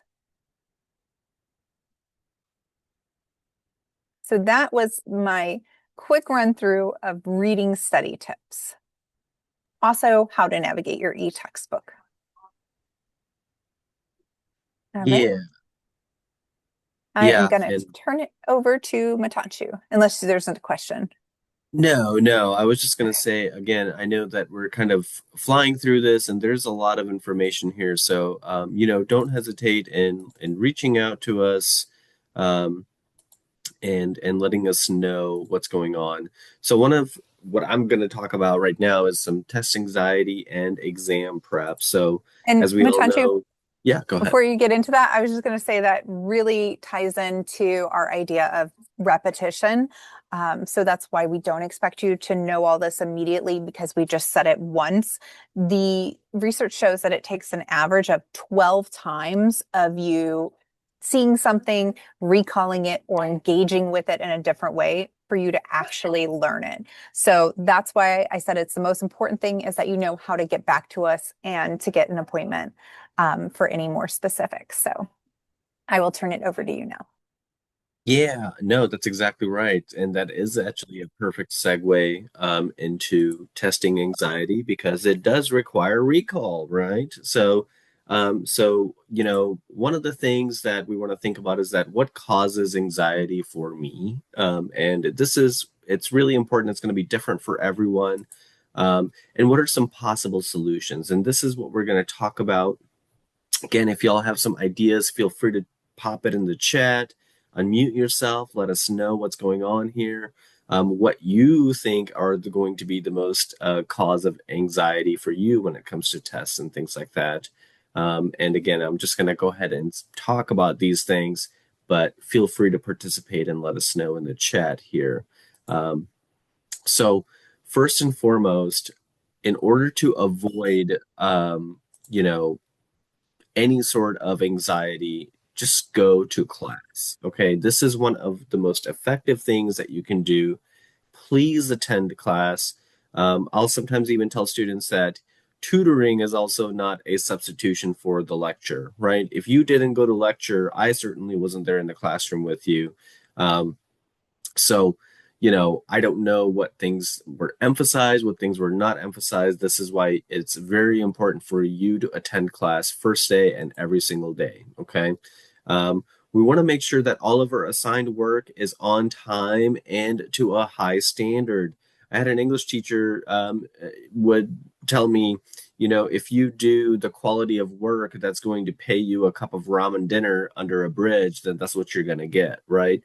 So that was my quick run through of reading study tips. Also, how to navigate your e-textbook. All right. Yeah. I am Yeah. going to turn it over to Matanshu, unless there's a question. No. I was just going to say again, I know that we're kind of flying through this and there's a lot of information here. So, don't hesitate in reaching out to us. And letting us know what's going on. So one of what I'm going to talk about right now is some test anxiety and exam prep. So And as we all Matanshu, know, yeah, go ahead. before you get into that, I was just going to say that really ties into our idea of repetition. So that's why we don't expect you to know all this immediately because we just said it once. The research shows that it takes an average of 12 times of you seeing something, recalling it, or engaging with it in a different way for you to actually learn it. So that's why I said it's the most important thing is that you know how to get back to us and to get an appointment for any more specifics. So I will turn it over to you now. Yeah, no, that's exactly right. And that is actually a perfect segue into testing anxiety because it does require recall, right? So So, one of the things that we want to think about is that what causes anxiety for me? And it's really important. It's going to be different for everyone. And what are some possible solutions? And this is what we're going to talk about. Again, if y'all have some ideas, feel free to pop it in the chat, unmute yourself, let us know what's going on here. What you think are going to be the most cause of anxiety for you when it comes to tests and things like that. And again, I'm just going to go ahead and talk about these things, but feel free to participate and let us know in the chat here. So first and foremost, in order to avoid, any sort of anxiety, just go to class. Okay, this is one of the most effective things that you can do. Please attend class. I'll sometimes even tell students that tutoring is also not a substitution for the lecture, right? If you didn't go to lecture, I certainly wasn't there in the classroom with you. So, I don't know what things were emphasized, what things were not emphasized. This is why it's very important for you to attend class first day and every single day. Okay. We want to make sure that all of our assigned work is on time and to a high standard. I had an English teacher would tell me, if you do the quality of work that's going to pay you a cup of ramen dinner under a bridge, then that's what you're going to get, right?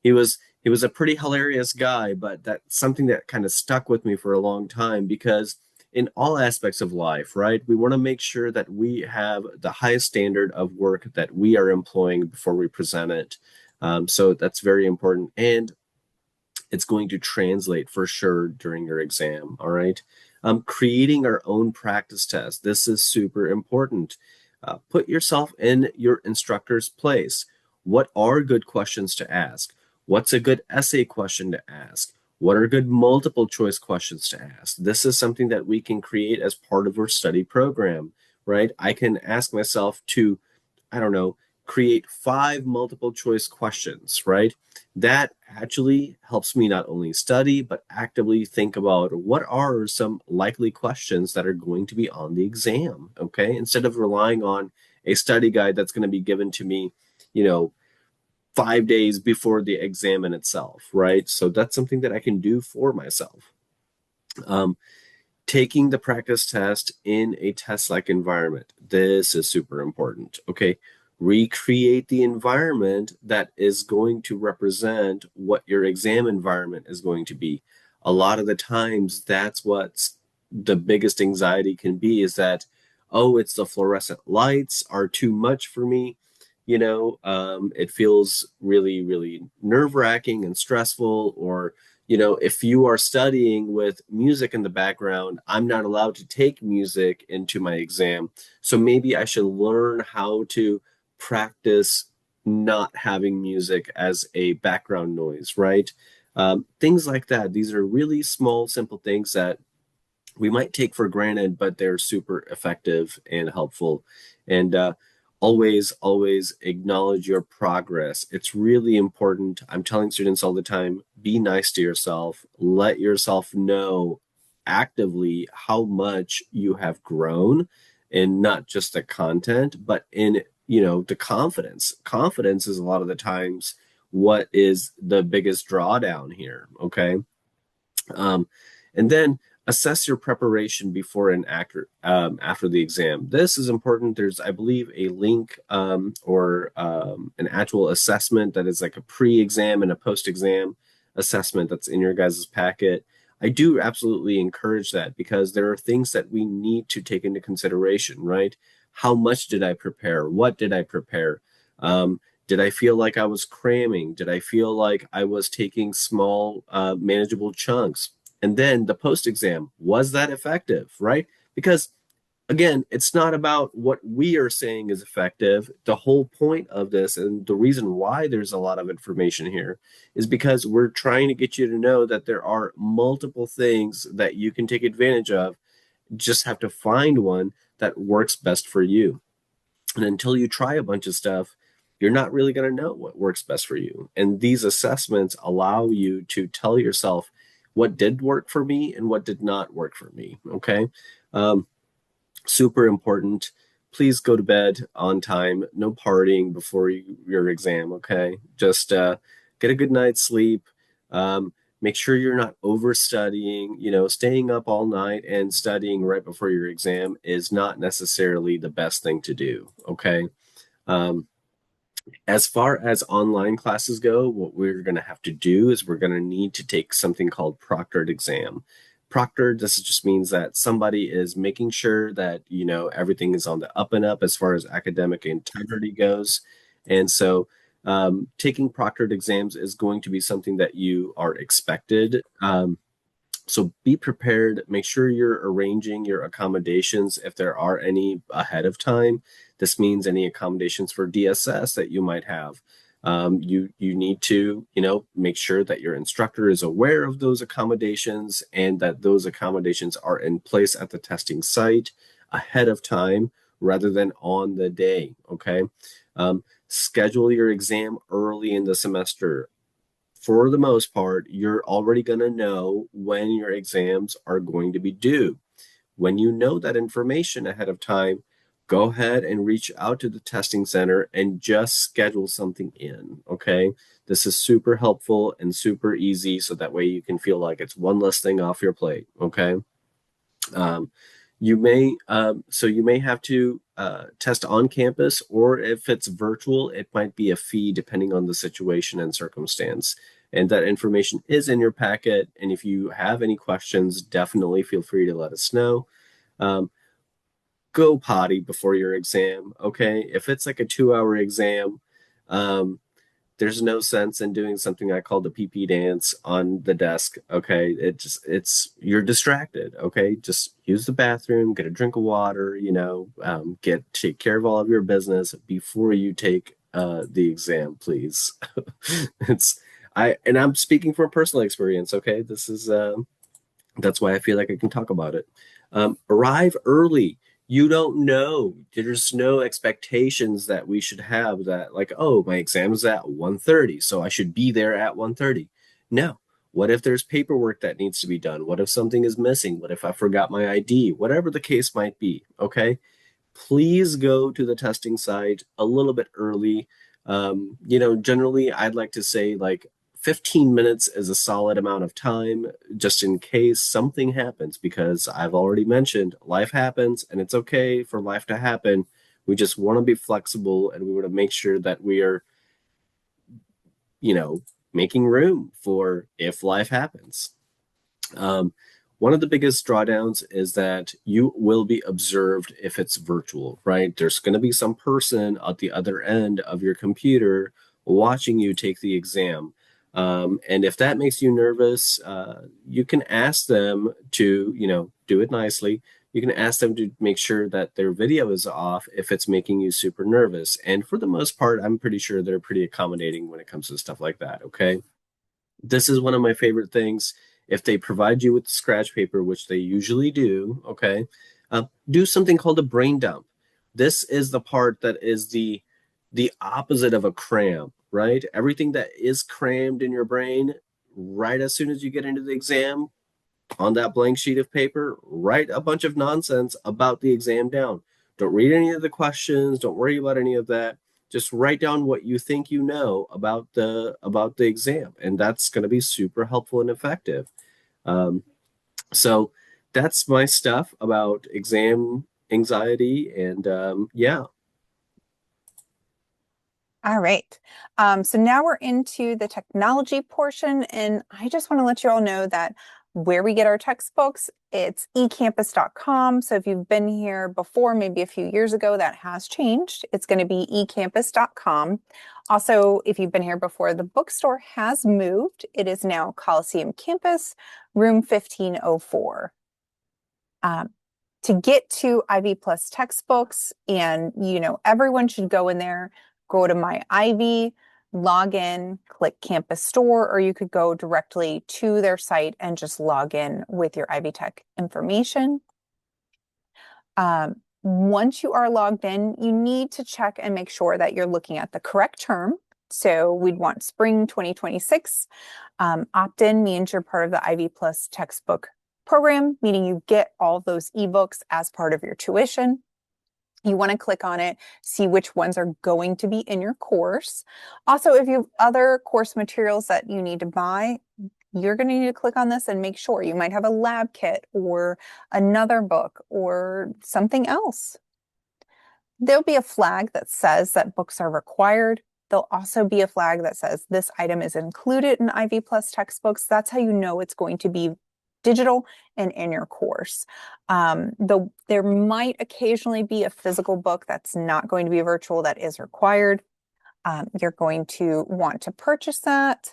He was a pretty hilarious guy, but that's something that kind of stuck with me for a long time because in all aspects of life, right, we want to make sure that we have the highest standard of work that we are employing before we present it. So that's very important. And it's going to translate for sure during your exam. All right. Creating our own practice test. This is super important. Put yourself in your instructor's place. What are good questions to ask? What's a good essay question to ask? What are good multiple choice questions to ask? This is something that we can create as part of our study program, right? I can ask myself to, I don't know, create 5 multiple choice questions, right? That actually helps me not only study, but actively think about what are some likely questions that are going to be on the exam, okay? Instead of relying on a study guide that's going to be given to me, 5 days before the exam in itself, right? So that's something that I can do for myself. Taking the practice test in a test-like environment. This is super important, okay? Recreate the environment that is going to represent what your exam environment is going to be. A lot of the times, that's what's the biggest anxiety can be is that, oh, it's the fluorescent lights are too much for me. It feels really, really nerve-wracking and stressful. Or, if you are studying with music in the background, I'm not allowed to take music into my exam. So maybe I should learn how to practice not having music as a background noise, right? Things like that. These are really small, simple things that we might take for granted, but they're super effective and helpful. And always acknowledge your progress. It's really important. I'm telling students all the time, be nice to yourself. Let yourself know actively how much you have grown in not just the content, but in, the confidence. Confidence is a lot of the times what is the biggest drawdown here. Okay. And then assess your preparation before and after the exam. This is important. There's, I believe, a link or an actual assessment that is like a pre-exam and a post-exam assessment that's in your guys' packet. I do absolutely encourage that because there are things that we need to take into consideration, right? How much did I prepare? What did I prepare? Did I feel like I was cramming? Did I feel like I was taking small, manageable chunks? And then the post exam, was that effective, right? Because again, it's not about what we are saying is effective. The whole point of this and the reason why there's a lot of information here is because we're trying to get you to know that there are multiple things that you can take advantage of. Just have to find one that works best for you. And until you try a bunch of stuff, you're not really going to know what works best for you. And these assessments allow you to tell yourself what did work for me and what did not work for me. Okay. Super important. please go to bed on time. No partying before your exam, okay? Just get a good night's sleep. Make sure you're not overstudying. Staying up all night and studying right before your exam is not necessarily the best thing to do, okay? Um, as far as online classes go, what we're going to have to do is we're going to need to take something called proctored exam. Proctored, this just means that somebody is making sure that, everything is on the up and up as far as academic integrity goes. And so taking proctored exams is going to be something that you are expected. So be prepared. Make sure you're arranging your accommodations if there are any ahead of time. This means any accommodations for DSS that you might have. You need to make sure that your instructor is aware of those accommodations and that those accommodations are in place at the testing site ahead of time rather than on the day. Okay. Schedule your exam early in the semester. For the most part, you're already going to know when your exams are going to be due. When you know that information ahead of time, go ahead and reach out to the testing center and just schedule something in. Okay. This is super helpful and super easy. So that way you can feel like it's one less thing off your plate. Okay. You may have to test on campus, or if it's virtual, it might be a fee depending on the situation and circumstance. And that information is in your packet. And if you have any questions, definitely feel free to let us know. Go potty before your exam. Okay. If it's like a 2-hour exam, there's no sense in doing something I call the pee dance on the desk. Okay. You're distracted. Okay. Just use the bathroom, get a drink of water, take care of all of your business before you take the exam, please. I'm speaking from personal experience. Okay. That's why I feel like I can talk about it. Arrive early. You don't know. There's no expectations that we should have that like, oh, my exam is at 1:30, so I should be there at 1:30. No. What if there's paperwork that needs to be done? What if something is missing? What if I forgot my ID? Whatever the case might be, okay? Please go to the testing site a little bit early. Generally, I'd like to say like 15 minutes is a solid amount of time just in case something happens, because I've already mentioned life happens and it's okay for life to happen. We just want to be flexible and we want to make sure that we are, making room for if life happens. One of the biggest drawdowns is that you will be observed if it's virtual, right? There's going to be some person at the other end of your computer watching you take the exam. And if that makes you nervous, you can ask them to, do it nicely. You can ask them to make sure that their video is off if it's making you super nervous. And for the most part, I'm pretty sure they're pretty accommodating when it comes to stuff like that. Okay. This is one of my favorite things. If they provide you with the scratch paper, which they usually do, okay, do something called a brain dump. This is the part that is the opposite of a cram, right? Everything that is crammed in your brain, right as soon as you get into the exam, on that blank sheet of paper, write a bunch of nonsense about the exam down. Don't read any of the questions. Don't worry about any of that. Just write down what you think you know about the exam, and that's going to be super helpful and effective. So that's my stuff about exam anxiety, and yeah. All right. So now we're into the technology portion, and I just want to let you all know that where we get our textbooks, it's ecampus.com. So if you've been here before, maybe a few years ago, that has changed. It's going to be ecampus.com. Also, if you've been here before, the bookstore has moved. It is now Coliseum Campus, room 1504. To get to Ivy Plus textbooks, and everyone should go in there, go to My Ivy, log in, click Campus Store, or you could go directly to their site and just log in with your Ivy Tech information. Once you are logged in, you need to check and make sure that you're looking at the correct term. So we'd want spring 2026. Opt-in means you're part of the Ivy Plus textbook program, meaning you get all those ebooks as part of your tuition. You want to click on it, see which ones are going to be in your course. Also, if you have other course materials that you need to buy, you're going to need to click on this and make sure. You might have a lab kit or another book or something else. There'll be a flag that says that books are required. There'll also be a flag that says this item is included in Ivy Plus textbooks. That's how you know it's going to be digital and in your course. There might occasionally be a physical book that's not going to be virtual that is required. You're going to want to purchase that.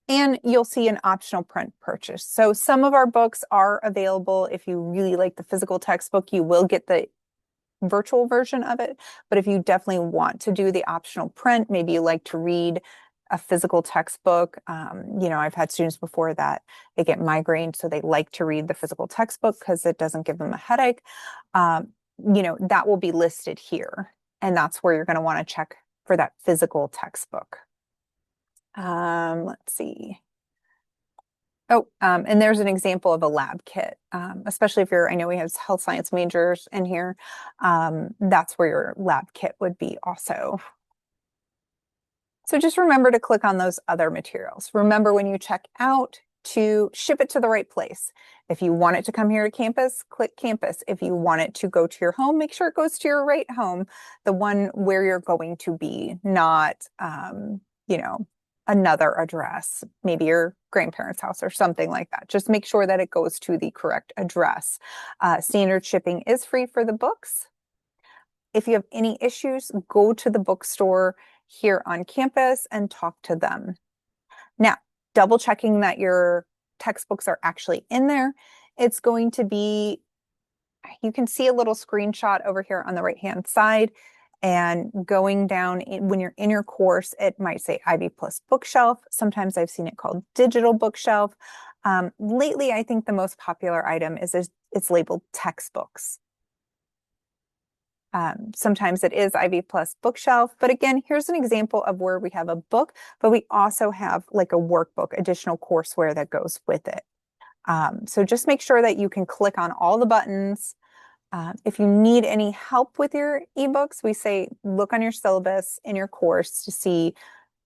And you'll see an optional print purchase. So some of our books are available. If you really like the physical textbook, you will get the virtual version of it. But if you definitely want to do the optional print, maybe you like to read a physical textbook. I've had students before that they get migraine, so they like to read the physical textbook because it doesn't give them a headache. That will be listed here. And that's where you're going to want to check for that physical textbook. Let's see. Oh, and there's an example of a lab kit, especially if I know we have health science majors in here. That's where your lab kit would be also. So just remember to click on those other materials. Remember when you check out to ship it to the right place. If you want it to come here to campus, click campus. If you want it to go to your home, make sure it goes to your right home, the one where you're going to be, not, another address, maybe your grandparents' house or something like that. Just make sure that it goes to the correct address. Standard shipping is free for the books. If you have any issues, go to the bookstore here on campus and talk to them. Now, double checking that your textbooks are actually in there. It's going to be, you can see a little screenshot over here on the right-hand side. And going down, when you're in your course, it might say Ivy Plus Bookshelf. Sometimes I've seen it called Digital Bookshelf. Lately, I think the most popular item is it's labeled textbooks. Sometimes it is Ivy Plus Bookshelf, but again, here's an example of where we have a book, but we also have like a workbook, additional courseware that goes with it. So just make sure that you can click on all the buttons. If you need any help with your ebooks, we say look on your syllabus in your course to see,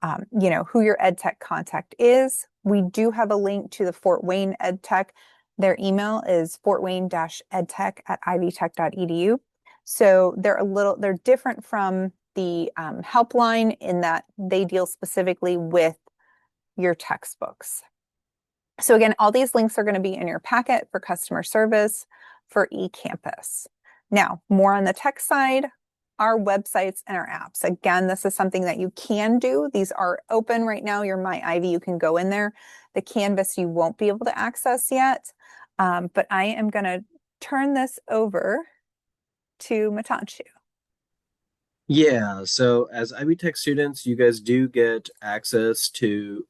who your EdTech contact is. We do have a link to the Fort Wayne EdTech. Their email is fortwayne-edtech@ivytech.edu. So they're different from the helpline in that they deal specifically with your textbooks. So again, all these links are going to be in your packet for customer service for eCampus. Now, more on the tech side, our websites and our apps. Again, this is something that you can do. These are open right now. Your My Ivy, you can go in there. The Canvas you won't be able to access yet, but I am going to turn this over to Matanshu. Yeah, so as Ivy Tech students, you guys do get access to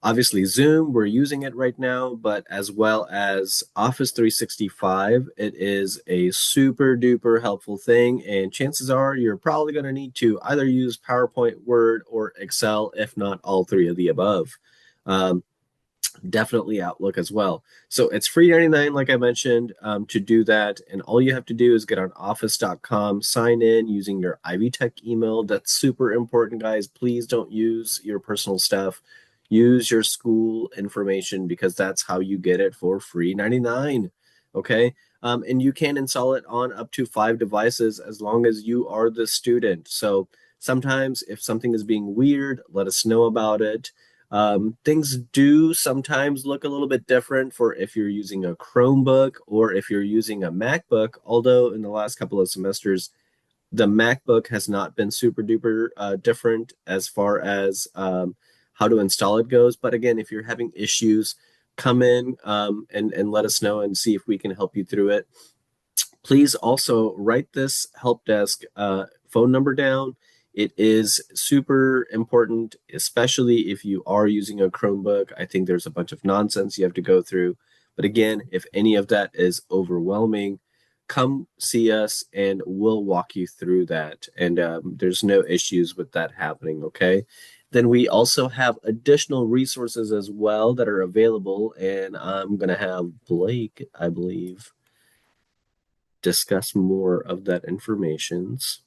obviously Zoom. We're using it right now, but as well as Office 365. It is a super duper helpful thing, and chances are you're probably going to need to either use PowerPoint, Word, or Excel, if not all three of the above. Definitely Outlook as well. So it's free 99, like I mentioned, to do that. And all you have to do is get on office.com, sign in using your Ivy Tech email. That's super important, guys. Please don't use your personal stuff. Use your school information because that's how you get it for free 99. Okay. And you can install it on up to 5 devices as long as you are the student. So sometimes if something is being weird, let us know about it. Things do sometimes look a little bit different for if you're using a Chromebook or if you're using a MacBook, although in the last couple of semesters, the MacBook has not been super duper different as far as how to install it goes. But again, if you're having issues, come in and let us know and see if we can help you through it. Please also write this help desk phone number down. It is super important, especially if you are using a Chromebook. I think there's a bunch of nonsense you have to go through. But again, if any of that is overwhelming, come see us and we'll walk you through that. And there's no issues with that happening, okay? Then we also have additional resources as well that are available. And I'm going to have Blake, I believe. discuss more of that informations.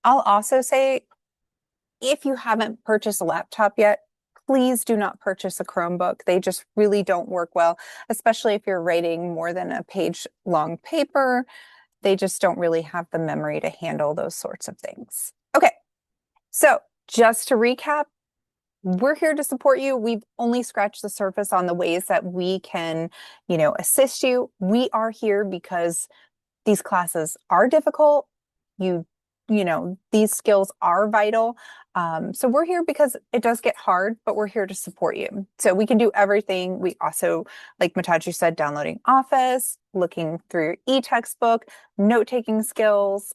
I'll also say, if you haven't purchased a laptop yet, please do not purchase a Chromebook. They just really don't work well, especially if you're writing more than a page long paper. They just don't really have the memory to handle those sorts of things. Okay, so just to recap, we're here to support you. We've only scratched the surface on the ways that we can, assist you. We are here because these classes are difficult. You, these skills are vital. So we're here because it does get hard, but we're here to support you. So we can do everything. We also, like Matachi said, downloading Office, looking through your e-textbook, note-taking skills,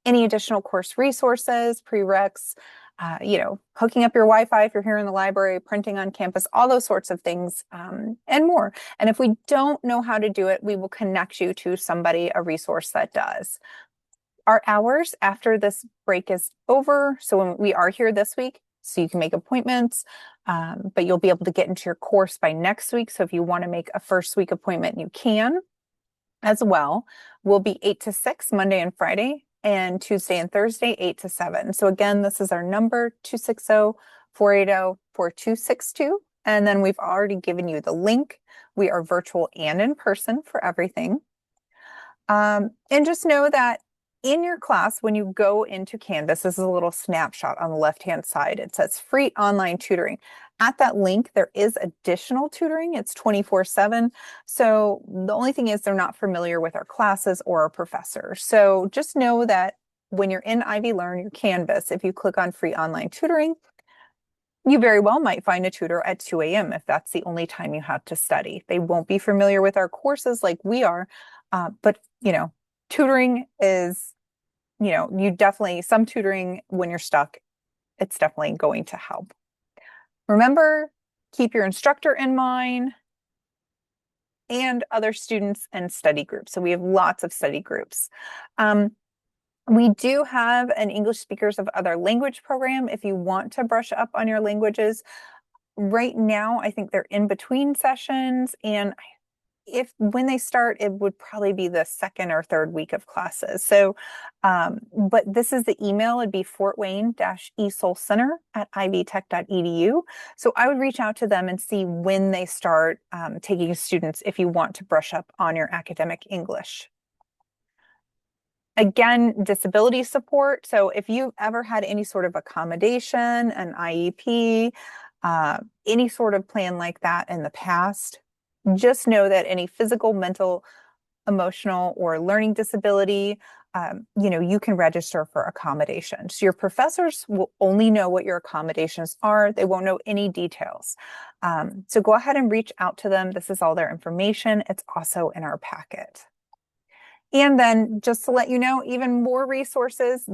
any additional course resources, prereqs, hooking up your Wi-Fi if you're here in the library, printing on campus, all those sorts of things, and more. And if we don't know how to do it, we will connect you to somebody, a resource that does. Our hours after this break is over. So when we are here this week, so you can make appointments, but you'll be able to get into your course by next week. So if you want to make a first week appointment, you can as well. We'll be 8 to 6 Monday and Friday, and Tuesday and Thursday, 8 to 7. So again, this is our number, 260-480-4262. And then we've already given you the link. We are virtual and in person for everything. And just know that in your class, when you go into Canvas, this is a little snapshot on the left-hand side. It says free online tutoring. At that link, there is additional tutoring. It's 24/7. So the only thing is they're not familiar with our classes or our professors. So just know that when you're in Ivy Learn, your Canvas, if you click on free online tutoring, you very well might find a tutor at 2 a.m. if that's the only time you have to study. They won't be familiar with our courses like we are, but tutoring is, some tutoring when you're stuck, it's definitely going to help. Remember, keep your instructor in mind and other students and study groups. So we have lots of study groups. We do have an English Speakers of Other Language program if you want to brush up on your languages. Right now, I think they're in between sessions, and when they start, it would probably be the second or third week of classes. So, but this is the email. It'd be fortwayne-esolcenter@ivtech.edu. So I would reach out to them and see when they start taking students if you want to brush up on your academic English. Again, disability support. So if you've ever had any sort of accommodation, an IEP, any sort of plan like that in the past, just know that any physical, mental, emotional, or learning disability, you can register for accommodation. So your professors will only know what your accommodations are. They won't know any details. So go ahead and reach out to them. This is all their information. It's also in our packet. And then just to let you know, even more resources,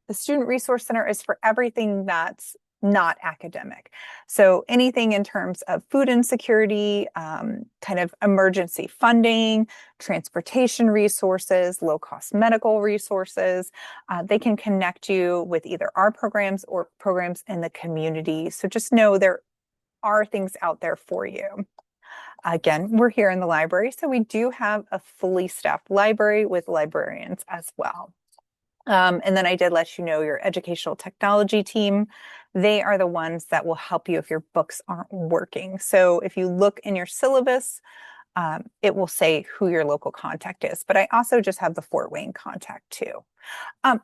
the Student Resource Center is for everything that's not academic. So anything in terms of food insecurity, kind of emergency funding, transportation resources, low-cost medical resources, they can connect you with either our programs or programs in the community. So just know there are things out there for you. Again, we're here in the library, so we do have a fully staffed library with librarians as well. And then I did let you know your educational technology team, they are the ones that will help you if your books aren't working. So if you look in your syllabus, it will say who your local contact is. But I also just have the Fort Wayne contact too.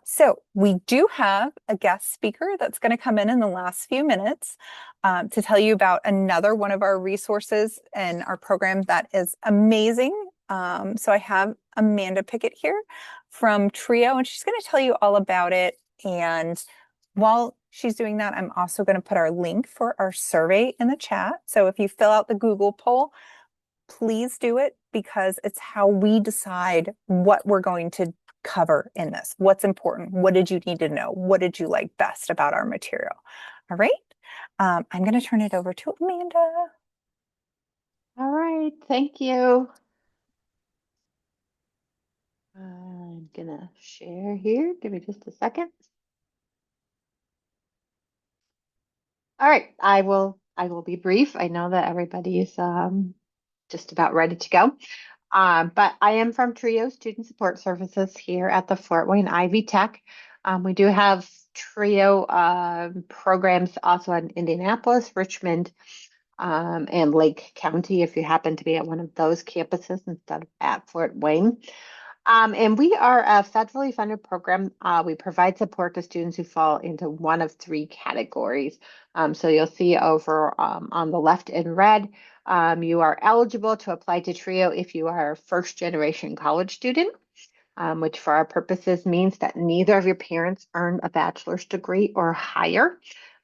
So we do have a guest speaker that's going to come in the last few minutes to tell you about another one of our resources and our program that is amazing. So I have Amanda Pickett here from Trio, and she's going to tell you all about it. And while she's doing that, I'm also going to put our link for our survey in the chat. So if you fill out the Google poll, please do it, because it's how we decide what we're going to cover in this. What's important? What did you need to know? What did you like best about our material? All right. I'm going to turn it over to Amanda. All right, thank you. I'm gonna share here. Give me just a second. All right, I will be brief. I know that everybody's just about ready to go. But I am from TRIO Student Support Services here at the Fort Wayne Ivy Tech. We do have TRIO programs also in Indianapolis, Richmond, and Lake County if you happen to be at one of those campuses instead of at Fort Wayne. And we are a federally funded program. We provide support to students who fall into one of three categories. So you'll see over on the left in red, you are eligible to apply to TRIO if you are a first generation college student, which for our purposes means that neither of your parents earned a bachelor's degree or higher.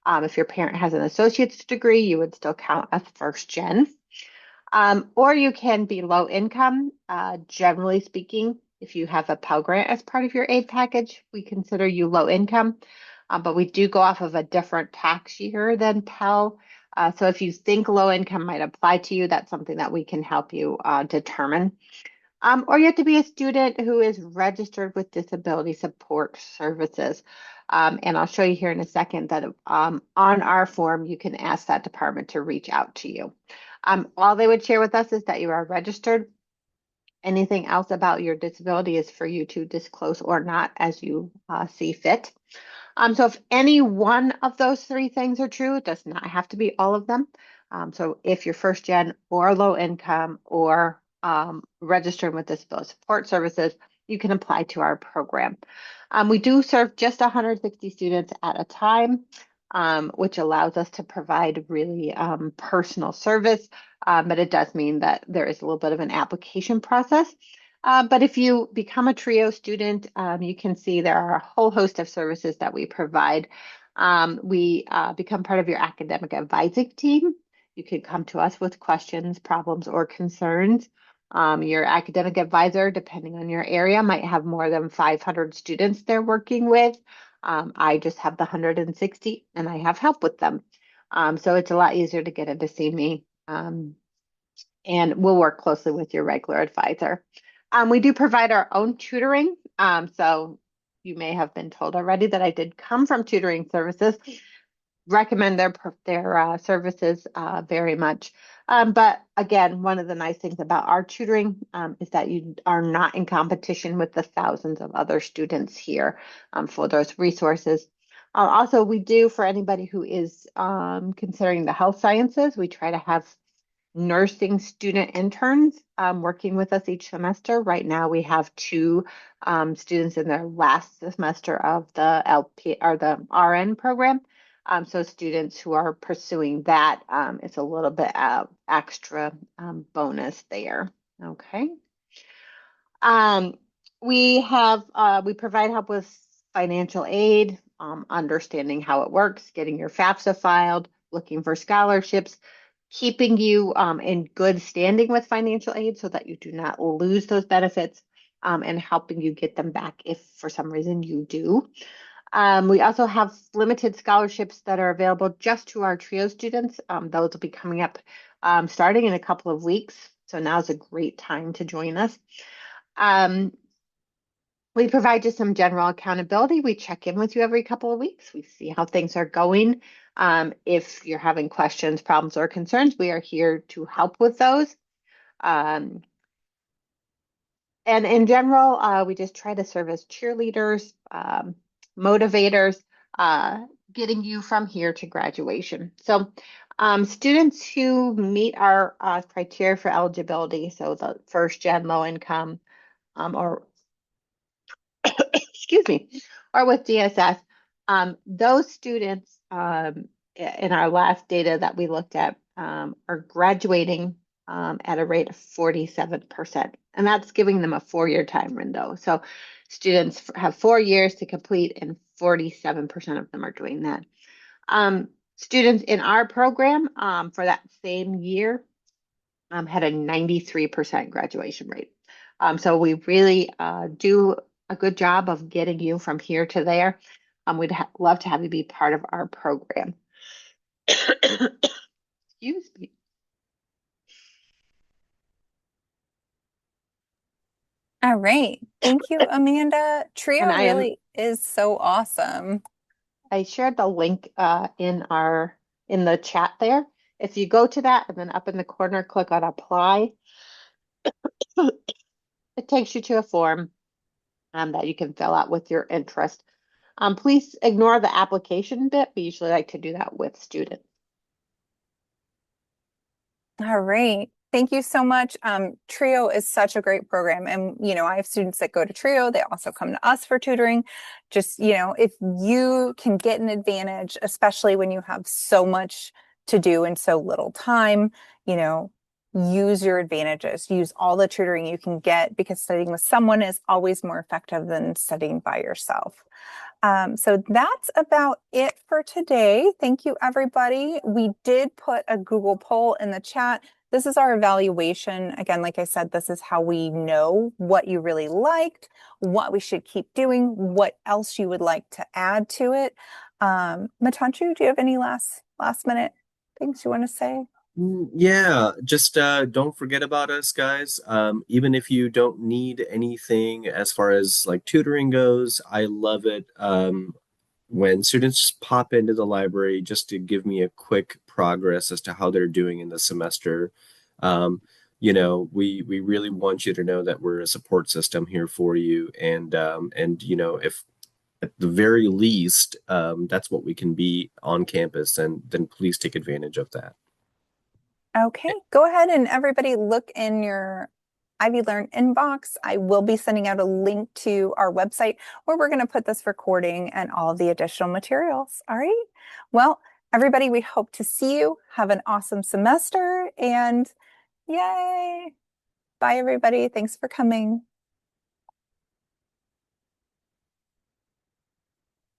If your parent has an associate's degree, you would still count as first gen. Or you can be low income. Generally speaking, if you have a Pell Grant as part of your aid package, we consider you low income. But we do go off of a different tax year than Pell. So if you think low income might apply to you, that's something that we can help you determine. Or you have to be a student who is registered with Disability Support Services. And I'll show you here in a second that on our form, you can ask that department to reach out to you. All they would share with us is that you are registered. Anything else about your disability is for you to disclose or not as you see fit. So if any one of those three things are true, it does not have to be all of them. So if you're first gen or low income or registered with Disability Support Services, you can apply to our program. We do serve just 160 students at a time, which allows us to provide really personal service, but it does mean that there is a little bit of an application process. But if you become a TRIO student, you can see there are a whole host of services that we provide. We become part of your academic advising team. You can come to us with questions, problems, or concerns. Your academic advisor, depending on your area, might have more than 500 students they're working with. I just have the 160 and I have help with them. So it's a lot easier to get in to see me. And we'll work closely with your regular advisor. We do provide our own tutoring. So you may have been told already that I did come from tutoring services. Recommend their services very much. But again, one of the nice things about our tutoring is that you are not in competition with the thousands of other students here for those resources. Also, we do for anybody who is considering the health sciences, we try to have nursing student interns working with us each semester. Right now, we have two students in their last semester of the LP or the RN program. So students who are pursuing that, it's a little bit of extra bonus there. Okay. We provide help with financial aid, understanding how it works, getting your FAFSA filed, looking for scholarships, keeping you in good standing with financial aid so that you do not lose those benefits, and helping you get them back if for some reason you do. We also have limited scholarships that are available just to our TRIO students. Those will be coming up starting in a couple of weeks. So now is a great time to join us. We provide just some general accountability. We check in with you every couple of weeks. We see how things are going. If you're having questions, problems, or concerns, we are here to help with those. And in general, we just try to serve as cheerleaders, motivators, getting you from here to graduation. So students who meet our criteria for eligibility, so the first gen low income or excuse me, or with DSS, those students in our last data that we looked at are graduating at a rate of 47%. And that's giving them a 4-year time window. So students have 4 years to complete and 47% of them are doing that. Students in our program for that same year had a 93% graduation rate. So we really do a good job of getting you from here to there. We'd love to have you be part of our program. Excuse me. All right. Thank you, Amanda. TRIO And really is so awesome. I shared the link in the chat there. If you go to that and then up in the corner, click on apply, it takes you to a form that you can fill out with your interest. Please ignore the application bit. We usually like to do that with students. All right. Thank you so much. TRIO is such a great program. And, I have students that go to TRIO. They also come to us for tutoring. Just, if you can get an advantage, especially when you have so much to do in so little time, use your advantages, use all the tutoring you can get, because studying with someone is always more effective than studying by yourself. So that's about it for today. Thank you, everybody. We did put a Google poll in the chat. This is our evaluation. Again, like I said, this is how we know what you really liked, what we should keep doing, what else you would like to add to it. Matanchu, do you have any last minute things you want to say? Yeah, just don't forget about us, guys. Even if you don't need anything as far as like tutoring goes, I love it when students just pop into the library just to give me a quick progress as to how they're doing in the semester. We really want you to know that we're a support system here for you, and if at the very least that's what we can be on campus, and then please take advantage of that. Okay, go ahead and everybody look in your Ivy Learn inbox. I will be sending out a link to our website where we're going to put this recording and all of the additional materials. All right. Well, everybody, we hope to see you. Have an awesome semester and yay. Bye, everybody. Thanks for coming.